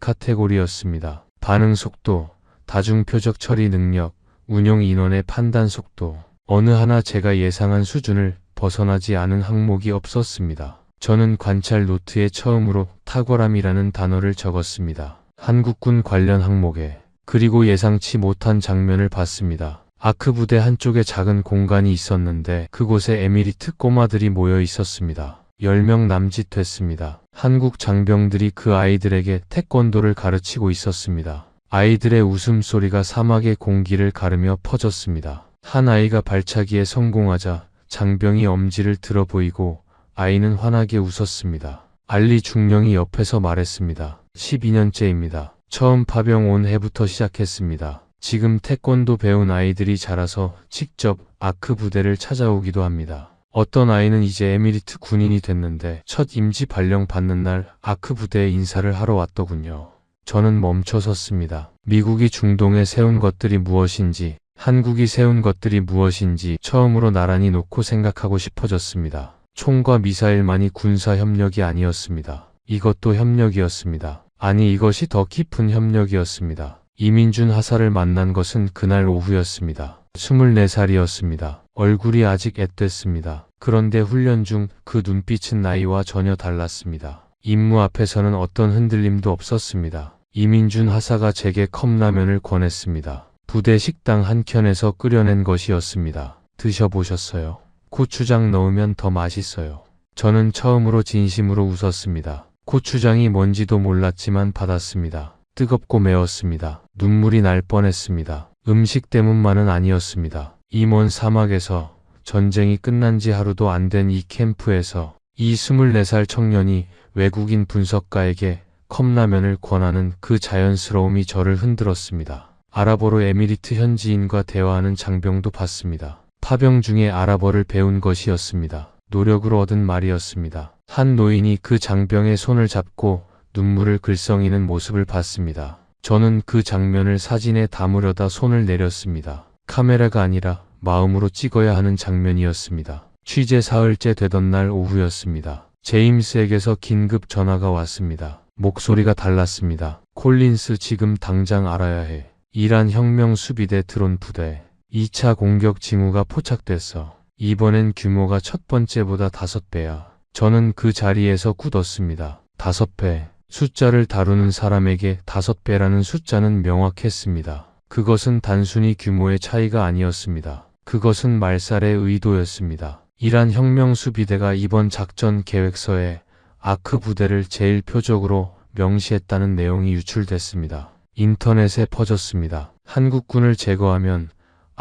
카테고리였습니다. 반응 속도, 다중 표적 처리 능력, 운용 인원의 판단 속도. 어느 하나 제가 예상한 수준을 벗어나지 않은 항목이 없었습니다. 저는 관찰 노트에 처음으로 탁월함이라는 단어를 적었습니다. 한국군 관련 항목에. 그리고 예상치 못한 장면을 봤습니다. 아크 부대 한쪽에 작은 공간이 있었는데 그곳에 에미리트 꼬마들이 모여 있었습니다. 10명 남짓 됐습니다. 한국 장병들이 그 아이들에게 태권도를 가르치고 있었습니다. 아이들의 웃음소리가 사막의 공기를 가르며 퍼졌습니다. 한 아이가 발차기에 성공하자 장병이 엄지를 들어 보이고 아이는 환하게 웃었습니다. 알리 중령이 옆에서 말했습니다. 12년째입니다. 처음 파병 온 해부터 시작했습니다. 지금 태권도 배운 아이들이 자라서 직접 아크 부대를 찾아오기도 합니다. 어떤 아이는 이제 에미리트 군인이 됐는데 첫 임지 발령 받는 날 아크 부대에 인사를 하러 왔더군요. 저는 멈춰 섰습니다. 미국이 중동에 세운 것들이 무엇인지, 한국이 세운 것들이 무엇인지 처음으로 나란히 놓고 생각하고 싶어졌습니다. 총과 미사일만이 군사 협력이 아니었습니다. 이것도 협력이었습니다. 아니, 이것이 더 깊은 협력이었습니다. 이민준 하사를 만난 것은 그날 오후였습니다. 24살이었습니다. 얼굴이 아직 앳됐습니다. 그런데 훈련 중 그 눈빛은 나이와 전혀 달랐습니다. 임무 앞에서는 어떤 흔들림도 없었습니다. 이민준 하사가 제게 컵라면을 권했습니다. 부대 식당 한켠에서 끓여낸 것이었습니다. 드셔보셨어요? 고추장 넣으면 더 맛있어요. 저는 처음으로 진심으로 웃었습니다. 고추장이 뭔지도 몰랐지만 받았습니다. 뜨겁고 매웠습니다. 눈물이 날 뻔했습니다. 음식 때문만은 아니었습니다. 이 먼 사막에서 전쟁이 끝난 지 하루도 안 된 이 캠프에서 이 24살 청년이 외국인 분석가에게 컵라면을 권하는 그 자연스러움이 저를 흔들었습니다. 아랍어로 에미리트 현지인과 대화하는 장병도 봤습니다. 파병 중에 아랍어를 배운 것이었습니다. 노력으로 얻은 말이었습니다. 한 노인이 그 장병의 손을 잡고 눈물을 글썽이는 모습을 봤습니다. 저는 그 장면을 사진에 담으려다 손을 내렸습니다. 카메라가 아니라 마음으로 찍어야 하는 장면이었습니다. 취재 사흘째 되던 날 오후였습니다. 제임스에게서 긴급 전화가 왔습니다. 목소리가 달랐습니다. 콜린스, 지금 당장 알아야 해. 이란 혁명 수비대 드론 부대 2차 공격 징후가 포착됐어. 이번엔 규모가 첫 번째보다 5배야. 저는 그 자리에서 굳었습니다. 5배. 숫자를 다루는 사람에게 5배라는 숫자는 명확했습니다. 그것은 단순히 규모의 차이가 아니었습니다. 그것은 말살의 의도였습니다. 이란 혁명 수비대가 이번 작전 계획서에 아크 부대를 제일 표적으로 명시했다는 내용이 유출됐습니다. 인터넷에 퍼졌습니다. 한국군을 제거하면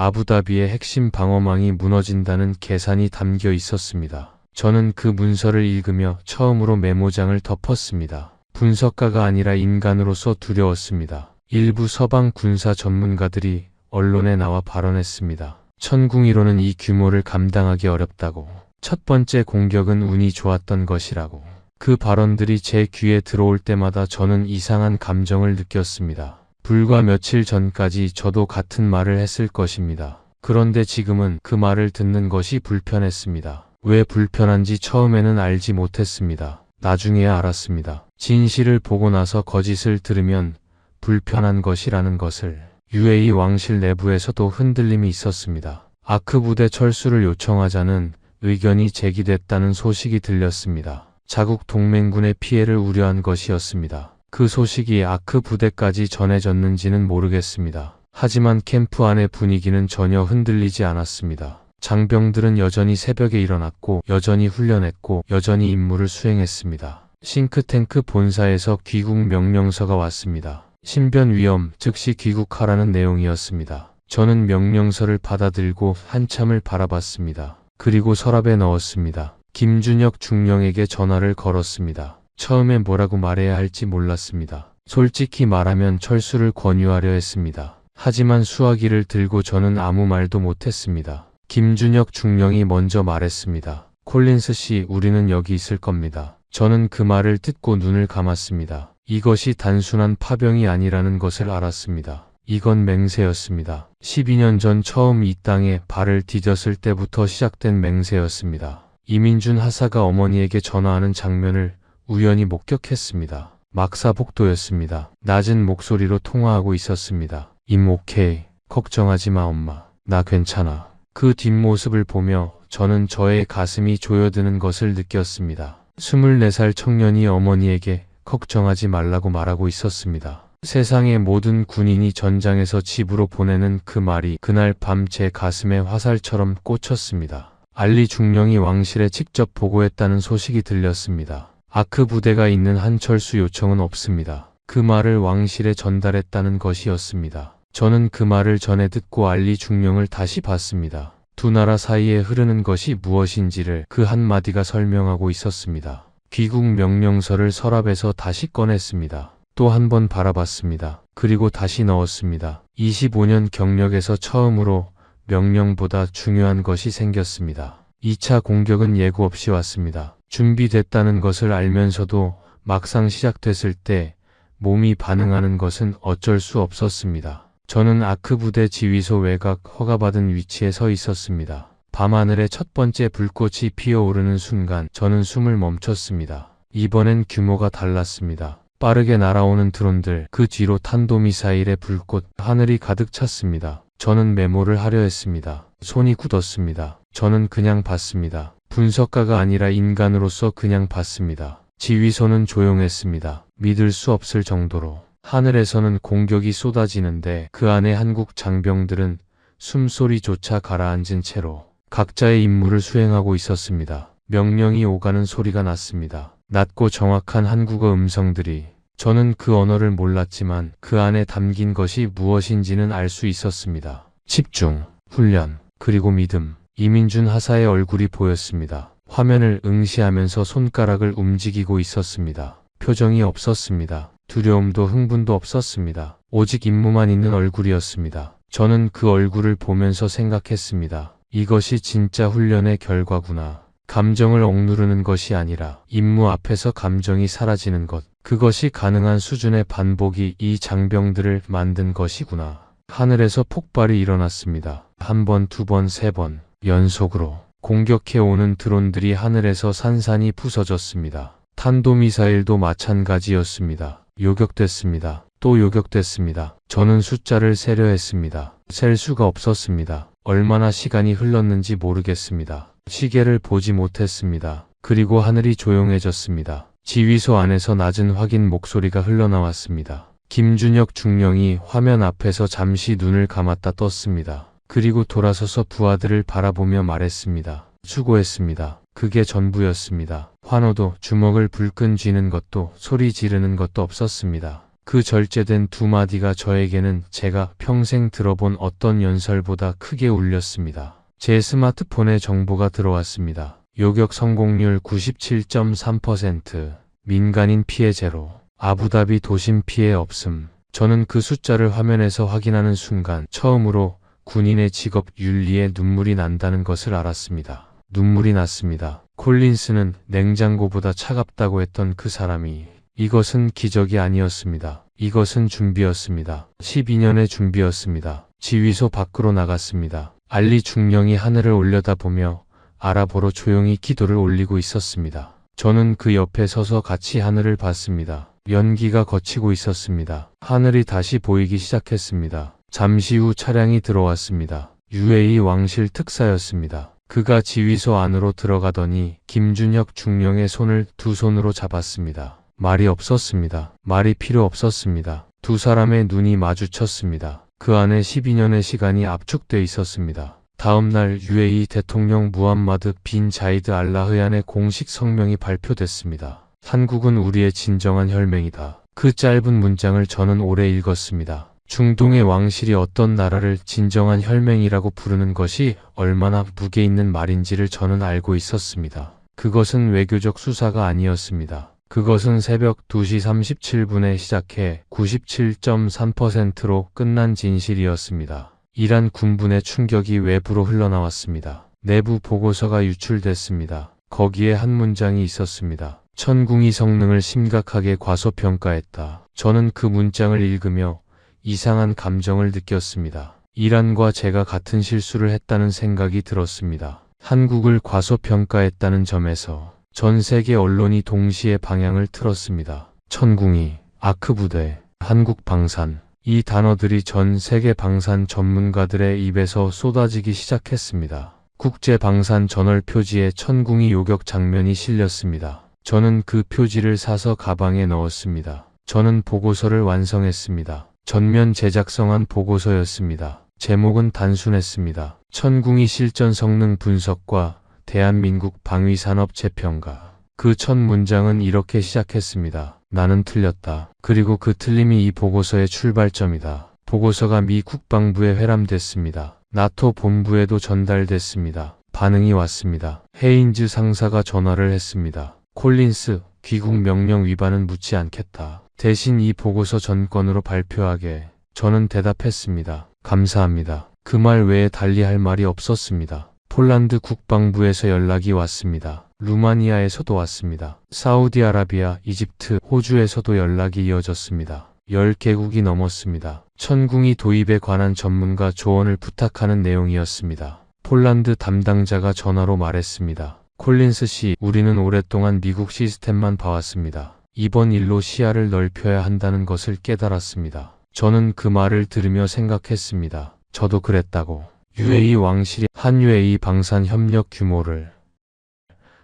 아부다비의 핵심 방어망이 무너진다는 계산이 담겨 있었습니다. 저는 그 문서를 읽으며 처음으로 메모장을 덮었습니다. 분석가가 아니라 인간으로서 두려웠습니다. 일부 서방 군사 전문가들이 언론에 나와 발언했습니다. 천궁이로는 이 규모를 감당하기 어렵다고. 첫 번째 공격은 운이 좋았던 것이라고. 그 발언들이 제 귀에 들어올 때마다 저는 이상한 감정을 느꼈습니다. 불과 며칠 전까지 저도 같은 말을 했을 것입니다. 그런데 지금은 그 말을 듣는 것이 불편했습니다. 왜 불편한지 처음에는 알지 못했습니다. 나중에야 알았습니다. 진실을 보고 나서 거짓을 들으면 불편한 것이라는 것을. UAE 왕실 내부에서도 흔들림이 있었습니다. 아크 부대 철수를 요청하자는 의견이 제기됐다는 소식이 들렸습니다. 자국 동맹군의 피해를 우려한 것이었습니다. 그 소식이 아크 부대까지 전해졌는지는 모르겠습니다. 하지만 캠프 안의 분위기는 전혀 흔들리지 않았습니다. 장병들은 여전히 새벽에 일어났고 여전히 훈련했고 여전히 임무를 수행했습니다. 싱크탱크 본사에서 귀국 명령서가 왔습니다. 신변 위험, 즉시 귀국하라는 내용이었습니다. 저는 명령서를 받아들고 한참을 바라봤습니다. 그리고 서랍에 넣었습니다. 김준혁 중령에게 전화를 걸었습니다. 처음에 뭐라고 말해야 할지 몰랐습니다. 솔직히 말하면 철수를 권유하려 했습니다. 하지만 수화기를 들고 저는 아무 말도 못했습니다. 김준혁 중령이 먼저 말했습니다. 콜린스 씨, 우리는 여기 있을 겁니다. 저는 그 말을 듣고 눈을 감았습니다. 이것이 단순한 파병이 아니라는 것을 알았습니다. 이건 맹세였습니다. 12년 전 처음 이 땅에 발을 디뎠을 때부터 시작된 맹세였습니다. 이민준 하사가 어머니에게 전화하는 장면을 우연히 목격했습니다. 막사복도였습니다. 낮은 목소리로 통화하고 있었습니다. 임 오케이. 걱정하지 마 엄마. 나 괜찮아. 그 뒷모습을 보며 저는 저의 가슴이 조여드는 것을 느꼈습니다. 24살 청년이 어머니에게 걱정하지 말라고 말하고 있었습니다. 세상의 모든 군인이 전장에서 집으로 보내는 그 말이 그날 밤 제 가슴에 화살처럼 꽂혔습니다. 알리 중령이 왕실에 직접 보고했다는 소식이 들렸습니다. 아크 부대가 있는 한철수 요청은 없습니다. 그 말을 왕실에 전달했다는 것이었습니다. 저는 그 말을 전해 듣고 알리 중령을 다시 봤습니다. 두 나라 사이에 흐르는 것이 무엇인지를 그 한마디가 설명하고 있었습니다. 귀국 명령서를 서랍에서 다시 꺼냈습니다. 또 한 번 바라봤습니다. 그리고 다시 넣었습니다. 25년 경력에서 처음으로 명령보다 중요한 것이 생겼습니다. 2차 공격은 예고 없이 왔습니다. 준비됐다는 것을 알면서도 막상 시작됐을 때 몸이 반응하는 것은 어쩔 수 없었습니다. 저는 아크 부대 지휘소 외곽 허가받은 위치에 서 있었습니다. 밤하늘에 첫 번째 불꽃이 피어오르는 순간 저는 숨을 멈췄습니다. 이번엔 규모가 달랐습니다. 빠르게 날아오는 드론들, 그 뒤로 탄도미사일의 불꽃, 하늘이 가득 찼습니다. 저는 메모를 하려 했습니다. 손이 굳었습니다. 저는 그냥 봤습니다. 분석가가 아니라 인간으로서 그냥 봤습니다. 지휘소는 조용했습니다. 믿을 수 없을 정도로. 하늘에서는 공격이 쏟아지는데 그 안에 한국 장병들은 숨소리조차 가라앉은 채로 각자의 임무를 수행하고 있었습니다. 명령이 오가는 소리가 났습니다. 낮고 정확한 한국어 음성들이. 저는 그 언어를 몰랐지만 그 안에 담긴 것이 무엇인지는 알 수 있었습니다. 집중, 훈련, 그리고 믿음. 이민준 하사의 얼굴이 보였습니다. 화면을 응시하면서 손가락을 움직이고 있었습니다. 표정이 없었습니다. 두려움도 흥분도 없었습니다. 오직 임무만 있는 얼굴이었습니다. 저는 그 얼굴을 보면서 생각했습니다. 이것이 진짜 훈련의 결과구나. 감정을 억누르는 것이 아니라 임무 앞에서 감정이 사라지는 것. 그것이 가능한 수준의 반복이 이 장병들을 만든 것이구나. 하늘에서 폭발이 일어났습니다. 한 번, 두 번, 세 번 연속으로 공격해오는 드론들이 하늘에서 산산이 부서졌습니다. 탄도미사일도 마찬가지였습니다. 요격됐습니다. 또 요격됐습니다. 저는 숫자를 세려 했습니다. 셀 수가 없었습니다. 얼마나 시간이 흘렀는지 모르겠습니다. 시계를 보지 못했습니다. 그리고 하늘이 조용해졌습니다. 지휘소 안에서 낮은 확인 목소리가 흘러나왔습니다. 김준혁 중령이 화면 앞에서 잠시 눈을 감았다 떴습니다. 그리고 돌아서서 부하들을 바라보며 말했습니다. 수고했습니다. 그게 전부였습니다. 환호도, 주먹을 불끈 쥐는 것도, 소리 지르는 것도 없었습니다. 그 절제된 두 마디가 저에게는 제가 평생 들어본 어떤 연설보다 크게 울렸습니다. 제 스마트폰에 정보가 들어왔습니다. 요격 성공률 97.3%, 민간인 피해 제로, 아부다비 도심 피해 없음. 저는 그 숫자를 화면에서 확인하는 순간 처음으로 군인의 직업 윤리에 눈물이 난다는 것을 알았습니다. 눈물이 났습니다. 콜린스는 냉장고보다 차갑다고 했던 그 사람이, 이것은 기적이 아니었습니다. 이것은 준비였습니다. 12년의 준비였습니다. 지휘소 밖으로 나갔습니다. 알리 중령이 하늘을 올려다보며 아랍어로 조용히 기도를 올리고 있었습니다. 저는 그 옆에 서서 같이 하늘을 봤습니다. 연기가 걷히고 있었습니다. 하늘이 다시 보이기 시작했습니다. 잠시 후 차량이 들어왔습니다. UAE 왕실 특사였습니다. 그가 지휘소 안으로 들어가더니 김준혁 중령의 손을 두 손으로 잡았습니다. 말이 없었습니다. 말이 필요 없었습니다. 두 사람의 눈이 마주쳤습니다. 그 안에 12년의 시간이 압축돼 있었습니다. 다음 날 UAE 대통령 무함마드 빈 자이드 알라흐얀의 공식 성명이 발표됐습니다. 한국은 우리의 진정한 혈맹이다. 그 짧은 문장을 저는 오래 읽었습니다. 중동의 왕실이 어떤 나라를 진정한 혈맹이라고 부르는 것이 얼마나 무게 있는 말인지를 저는 알고 있었습니다. 그것은 외교적 수사가 아니었습니다. 그것은 새벽 2시 37분에 시작해 97.3%로 끝난 진실이었습니다. 이란 군부의 충격이 외부로 흘러나왔습니다. 내부 보고서가 유출됐습니다. 거기에 한 문장이 있었습니다. 천궁이 성능을 심각하게 과소평가했다. 저는 그 문장을 읽으며 이상한 감정을 느꼈습니다. 이란과 제가 같은 실수를 했다는 생각이 들었습니다. 한국을 과소평가했다는 점에서 전 세계 언론이 동시에 방향을 틀었습니다. 천궁이, 아크부대, 한국 방산, 이 단어들이 전 세계 방산 전문가들의 입에서 쏟아지기 시작했습니다. 국제 방산 저널 표지에 천궁이 요격 장면이 실렸습니다. 저는 그 표지를 사서 가방에 넣었습니다. 저는 보고서를 완성했습니다. 전면 제작성한 보고서였습니다. 제목은 단순했습니다. 천궁이 실전 성능 분석과 대한민국 방위산업 재평가. 그 첫 문장은 이렇게 시작했습니다. 나는 틀렸다. 그리고 그 틀림이 이 보고서의 출발점이다. 보고서가 미 국방부에 회람됐습니다. 나토 본부에도 전달됐습니다. 반응이 왔습니다. 헤인즈 상사가 전화를 했습니다. 콜린스, 귀국 명령 위반은 묻지 않겠다. 대신 이 보고서 전권으로 발표하게. 저는 대답했습니다. 감사합니다. 그 말 외에 달리 할 말이 없었습니다. 폴란드 국방부에서 연락이 왔습니다. 루마니아에서도 왔습니다. 사우디아라비아, 이집트, 호주에서도 연락이 이어졌습니다. 10개국이 넘었습니다. 천궁이 도입에 관한 전문가 조언을 부탁하는 내용이었습니다. 폴란드 담당자가 전화로 말했습니다. 콜린스 씨, 우리는 오랫동안 미국 시스템만 봐왔습니다. 이번 일로 시야를 넓혀야 한다는 것을 깨달았습니다. 저는 그 말을 들으며 생각했습니다. 저도 그랬다고. UAE 왕실이 한 UAE 방산 협력 규모를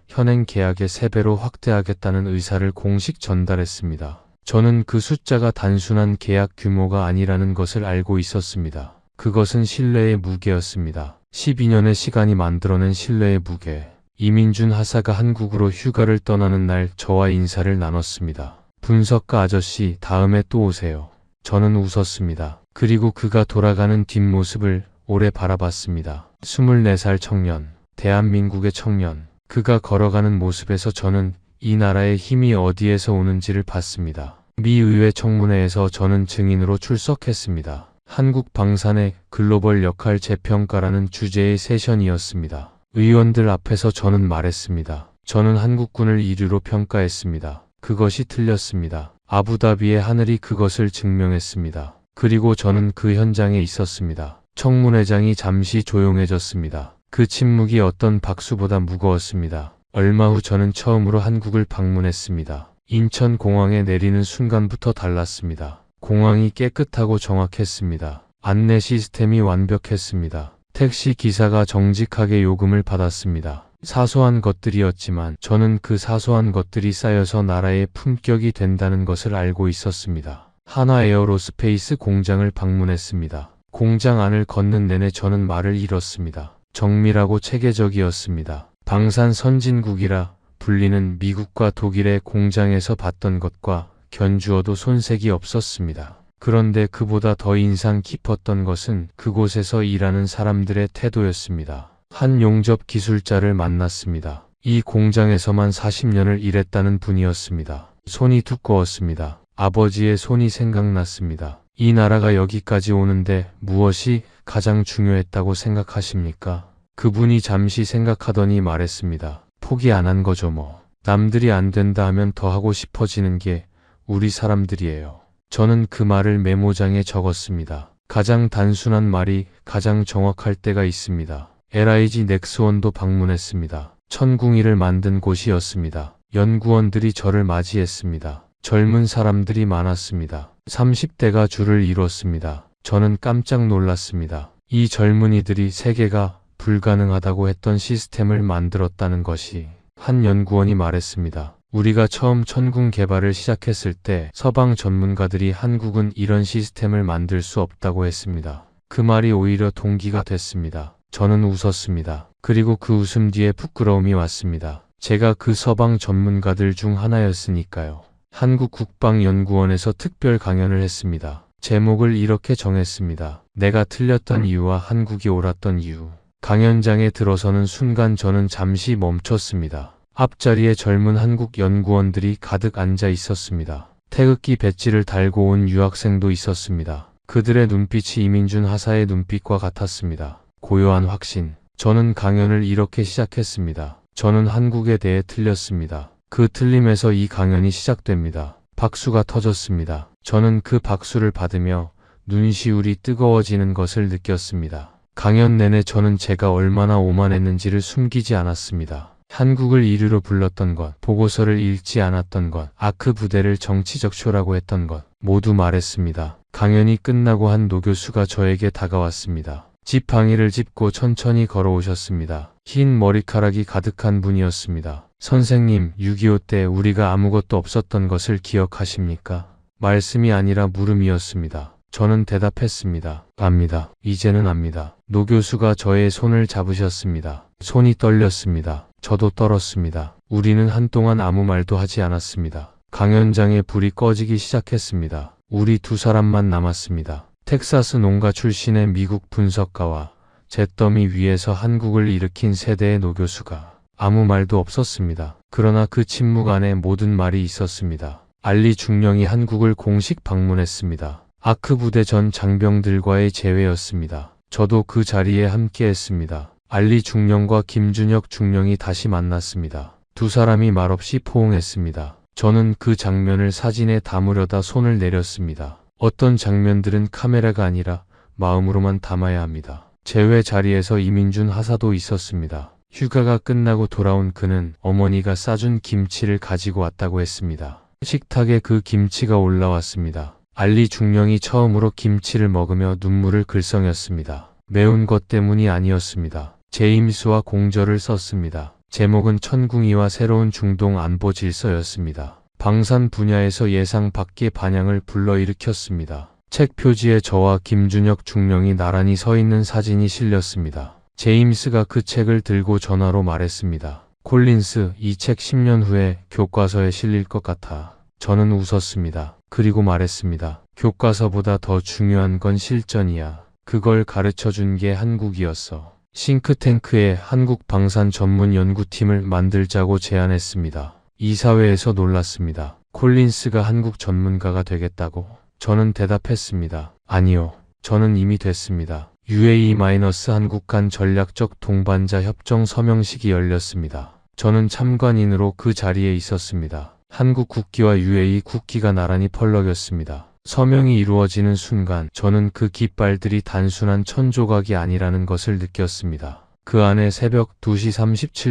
현행 계약의 3배로 확대하겠다는 의사를 공식 전달했습니다. 저는 그 숫자가 단순한 계약 규모가 아니라는 것을 알고 있었습니다. 그것은 신뢰의 무게였습니다. 12년의 시간이 만들어낸 신뢰의 무게. 이민준 하사가 한국으로 휴가를 떠나는 날 저와 인사를 나눴습니다. 분석가 아저씨, 다음에 또 오세요. 저는 웃었습니다. 그리고 그가 돌아가는 뒷모습을 오래 바라봤습니다. 24살 청년, 대한민국의 청년. 그가 걸어가는 모습에서 저는 이 나라의 힘이 어디에서 오는지를 봤습니다. 미 의회 청문회에서 저는 증인으로 출석했습니다. 한국 방산의 글로벌 역할 재평가라는 주제의 세션이었습니다. 의원들 앞에서 저는 말했습니다. 저는 한국군을 1위로 평가했습니다. 그것이 틀렸습니다. 아부다비의 하늘이 그것을 증명했습니다. 그리고 저는 그 현장에 있었습니다. 청문회장이 잠시 조용해졌습니다. 그 침묵이 어떤 박수보다 무거웠습니다. 얼마 후 저는 처음으로 한국을 방문했습니다. 인천공항에 내리는 순간부터 달랐습니다. 공항이 깨끗하고 정확했습니다. 안내 시스템이 완벽했습니다. 택시 기사가 정직하게 요금을 받았습니다. 사소한 것들이었지만 저는 그 사소한 것들이 쌓여서 나라의 품격이 된다는 것을 알고 있었습니다. 하나 에어로스페이스 공장을 방문했습니다. 공장 안을 걷는 내내 저는 말을 잃었습니다. 정밀하고 체계적이었습니다. 방산 선진국이라 불리는 미국과 독일의 공장에서 봤던 것과 견주어도 손색이 없었습니다. 그런데 그보다 더 인상 깊었던 것은 그곳에서 일하는 사람들의 태도였습니다. 한 용접 기술자를 만났습니다. 이 공장에서만 40년을 일했다는 분이었습니다. 손이 두꺼웠습니다. 아버지의 손이 생각났습니다. 이 나라가 여기까지 오는데 무엇이 가장 중요했다고 생각하십니까? 그분이 잠시 생각하더니 말했습니다. 포기 안 한 거죠 뭐. 남들이 안 된다 하면 더 하고 싶어지는 게 우리 사람들이에요. 저는 그 말을 메모장에 적었습니다. 가장 단순한 말이 가장 정확할 때가 있습니다. LIG 넥스원도 방문했습니다. 천궁이를 만든 곳이었습니다. 연구원들이 저를 맞이했습니다. 젊은 사람들이 많았습니다. 30대가 줄을 이뤘습니다. 저는 깜짝 놀랐습니다. 이 젊은이들이 세계가 불가능하다고 했던 시스템을 만들었다는 것이. 한 연구원이 말했습니다. 우리가 처음 천궁 개발을 시작했을 때 서방 전문가들이 한국은 이런 시스템을 만들 수 없다고 했습니다. 그 말이 오히려 동기가 됐습니다. 저는 웃었습니다. 그리고 그 웃음 뒤에 부끄러움이 왔습니다. 제가 그 서방 전문가들 중 하나였으니까요. 한국국방연구원에서 특별 강연을 했습니다. 제목을 이렇게 정했습니다. 내가 틀렸던 이유와 한국이 옳았던 이유. 강연장에 들어서는 순간 저는 잠시 멈췄습니다. 앞자리에 젊은 한국 연구원들이 가득 앉아 있었습니다. 태극기 배지를 달고 온 유학생도 있었습니다. 그들의 눈빛이 이민준 하사의 눈빛과 같았습니다. 고요한 확신. 저는 강연을 이렇게 시작했습니다. 저는 한국에 대해 틀렸습니다. 그 틀림에서 이 강연이 시작됩니다. 박수가 터졌습니다. 저는 그 박수를 받으며 눈시울이 뜨거워지는 것을 느꼈습니다. 강연 내내 저는 제가 얼마나 오만했는지를 숨기지 않았습니다. 한국을 이르러 불렀던 것, 보고서를 읽지 않았던 것, 아크 부대를 정치적 쇼라고 했던 것, 모두 말했습니다. 강연이 끝나고 한 노교수가 저에게 다가왔습니다. 지팡이를 짚고 천천히 걸어오셨습니다. 흰 머리카락이 가득한 분이었습니다. 선생님, 6.25 때 우리가 아무것도 없었던 것을 기억하십니까? 말씀이 아니라 물음이었습니다. 저는 대답했습니다. 압니다. 이제는 압니다. 노교수가 저의 손을 잡으셨습니다. 손이 떨렸습니다. 저도 떨었습니다. 우리는 한동안 아무 말도 하지 않았습니다. 강연장에 불이 꺼지기 시작했습니다. 우리 두 사람만 남았습니다. 텍사스 농가 출신의 미국 분석가와 잿더미 위에서 한국을 일으킨 세대의 노교수가. 아무 말도 없었습니다. 그러나 그 침묵 안에 모든 말이 있었습니다. 알리 중령이 한국을 공식 방문했습니다. 아크 부대 전 장병들과의 재회였습니다. 저도 그 자리에 함께했습니다. 알리 중령과 김준혁 중령이 다시 만났습니다. 두 사람이 말없이 포옹했습니다. 저는 그 장면을 사진에 담으려다 손을 내렸습니다. 어떤 장면들은 카메라가 아니라 마음으로만 담아야 합니다. 재회 자리에서 이민준 하사도 있었습니다. 휴가가 끝나고 돌아온 그는 어머니가 싸준 김치를 가지고 왔다고 했습니다. 식탁에 그 김치가 올라왔습니다. 알리 중령이 처음으로 김치를 먹으며 눈물을 글썽였습니다. 매운 것 때문이 아니었습니다. 제임스와 공저를 썼습니다. 제목은 천궁이와 새로운 중동 안보 질서였습니다. 방산 분야에서 예상 밖의 반향을 불러일으켰습니다. 책 표지에 저와 김준혁 중령이 나란히 서 있는 사진이 실렸습니다. 제임스가 그 책을 들고 전화로 말했습니다. 콜린스, 이 책 10년 후에 교과서에 실릴 것 같아. 저는 웃었습니다. 그리고 말했습니다. 교과서보다 더 중요한 건 실전이야. 그걸 가르쳐준 게 한국이었어. 싱크탱크에 한국 방산 전문 연구팀을 만들자고 제안했습니다. 이사회에서 놀랐습니다. 콜린스가 한국 전문가가 되겠다고? 저는 대답했습니다. 아니요. 저는 이미 됐습니다. UAE-한국 간 전략적 동반자 협정 서명식이 열렸습니다. 저는 참관인으로 그 자리에 있었습니다. 한국 국기와 UAE 국기가 나란히 펄럭였습니다. 서명이 이루어지는 순간 저는 그 깃발들이 단순한 천조각이 아니라는 것을 느꼈습니다. 그 안에 새벽 2시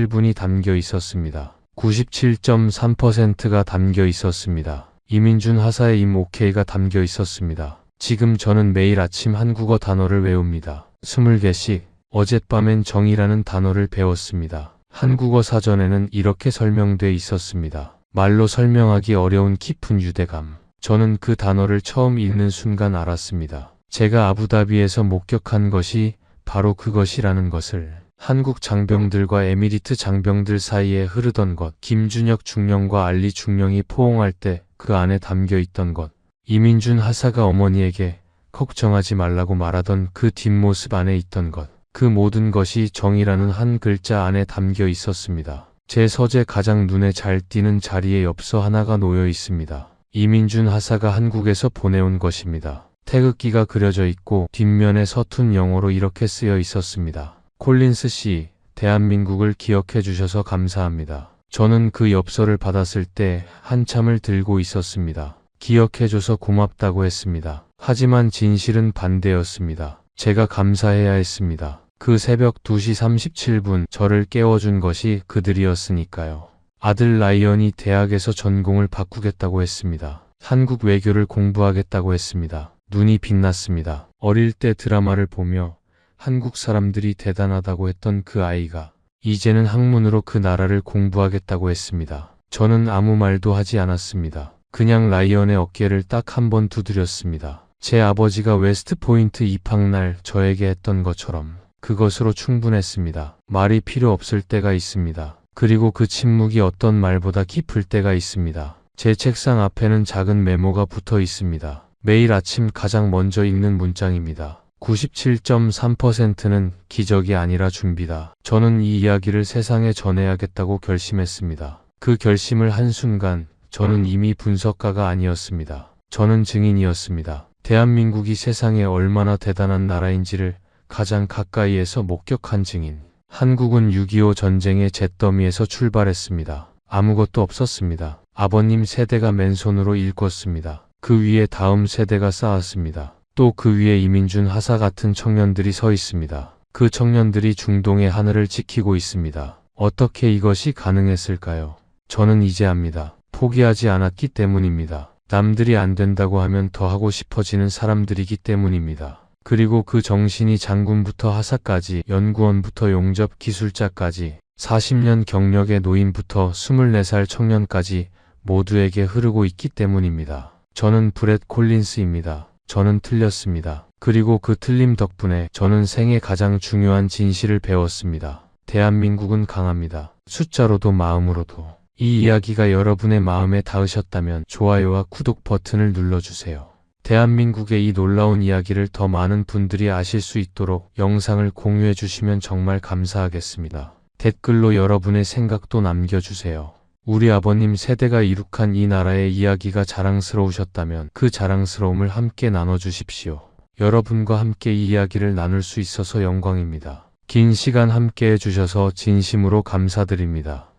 37분이 담겨 있었습니다. 97.3%가 담겨 있었습니다. 이민준 하사의 임 OK가 담겨 있었습니다. 지금 저는 매일 아침 한국어 단어를 외웁니다. 20개씩. 어젯밤엔 정이라는 단어를 배웠습니다. 한국어 사전에는 이렇게 설명돼 있었습니다. 말로 설명하기 어려운 깊은 유대감. 저는 그 단어를 처음 읽는 순간 알았습니다. 제가 아부다비에서 목격한 것이 바로 그것이라는 것을. 한국 장병들과 에미리트 장병들 사이에 흐르던 것. 김준혁 중령과 알리 중령이 포옹할 때 그 안에 담겨 있던 것. 이민준 하사가 어머니에게 걱정하지 말라고 말하던 그 뒷모습 안에 있던 것. 그 모든 것이 정이라는 한 글자 안에 담겨 있었습니다. 제 서재 가장 눈에 잘 띄는 자리에 엽서 하나가 놓여 있습니다. 이민준 하사가 한국에서 보내온 것입니다. 태극기가 그려져 있고 뒷면에 서툰 영어로 이렇게 쓰여 있었습니다. 콜린스 씨, 대한민국을 기억해 주셔서 감사합니다. 저는 그 엽서를 받았을 때 한참을 들고 있었습니다. 기억해 줘서 고맙다고 했습니다. 하지만 진실은 반대였습니다. 제가 감사해야 했습니다. 그 새벽 2시 37분 저를 깨워준 것이 그들이었으니까요. 아들 라이언이 대학에서 전공을 바꾸겠다고 했습니다. 한국 외교를 공부하겠다고 했습니다. 눈이 빛났습니다. 어릴 때 드라마를 보며 한국 사람들이 대단하다고 했던 그 아이가 이제는 학문으로 그 나라를 공부하겠다고 했습니다. 저는 아무 말도 하지 않았습니다. 그냥 라이언의 어깨를 딱 한 번 두드렸습니다. 제 아버지가 웨스트포인트 입학날 저에게 했던 것처럼 그것으로 충분했습니다. 말이 필요 없을 때가 있습니다. 그리고 그 침묵이 어떤 말보다 깊을 때가 있습니다. 제 책상 앞에는 작은 메모가 붙어 있습니다. 매일 아침 가장 먼저 읽는 문장입니다. 97.3%는 기적이 아니라 준비다. 저는 이 이야기를 세상에 전해야겠다고 결심했습니다. 그 결심을 한순간 저는 이미 분석가가 아니었습니다. 저는 증인이었습니다. 대한민국이 세상에 얼마나 대단한 나라인지를 가장 가까이에서 목격한 증인. 한국은 6.25 전쟁의 잿더미에서 출발했습니다. 아무것도 없었습니다. 아버님 세대가 맨손으로 일궜습니다. 그 위에 다음 세대가 쌓았습니다. 또 그 위에 이민준 하사 같은 청년들이 서 있습니다. 그 청년들이 중동의 하늘을 지키고 있습니다. 어떻게 이것이 가능했을까요? 저는 이제 압니다. 포기하지 않았기 때문입니다. 남들이 안 된다고 하면 더 하고 싶어지는 사람들이기 때문입니다. 그리고 그 정신이 장군부터 하사까지, 연구원부터 용접 기술자까지, 40년 경력의 노인부터 24살 청년까지 모두에게 흐르고 있기 때문입니다. 저는 브렛 콜린스입니다. 저는 틀렸습니다. 그리고 그 틀림 덕분에 저는 생애 가장 중요한 진실을 배웠습니다. 대한민국은 강합니다. 숫자로도 마음으로도. 이 이야기가 여러분의 마음에 닿으셨다면 좋아요와 구독 버튼을 눌러주세요. 대한민국의 이 놀라운 이야기를 더 많은 분들이 아실 수 있도록 영상을 공유해 주시면 정말 감사하겠습니다. 댓글로 여러분의 생각도 남겨주세요. 우리 아버님 세대가 이룩한 이 나라의 이야기가 자랑스러우셨다면 그 자랑스러움을 함께 나눠주십시오. 여러분과 함께 이 이야기를 나눌 수 있어서 영광입니다. 긴 시간 함께 해주셔서 진심으로 감사드립니다.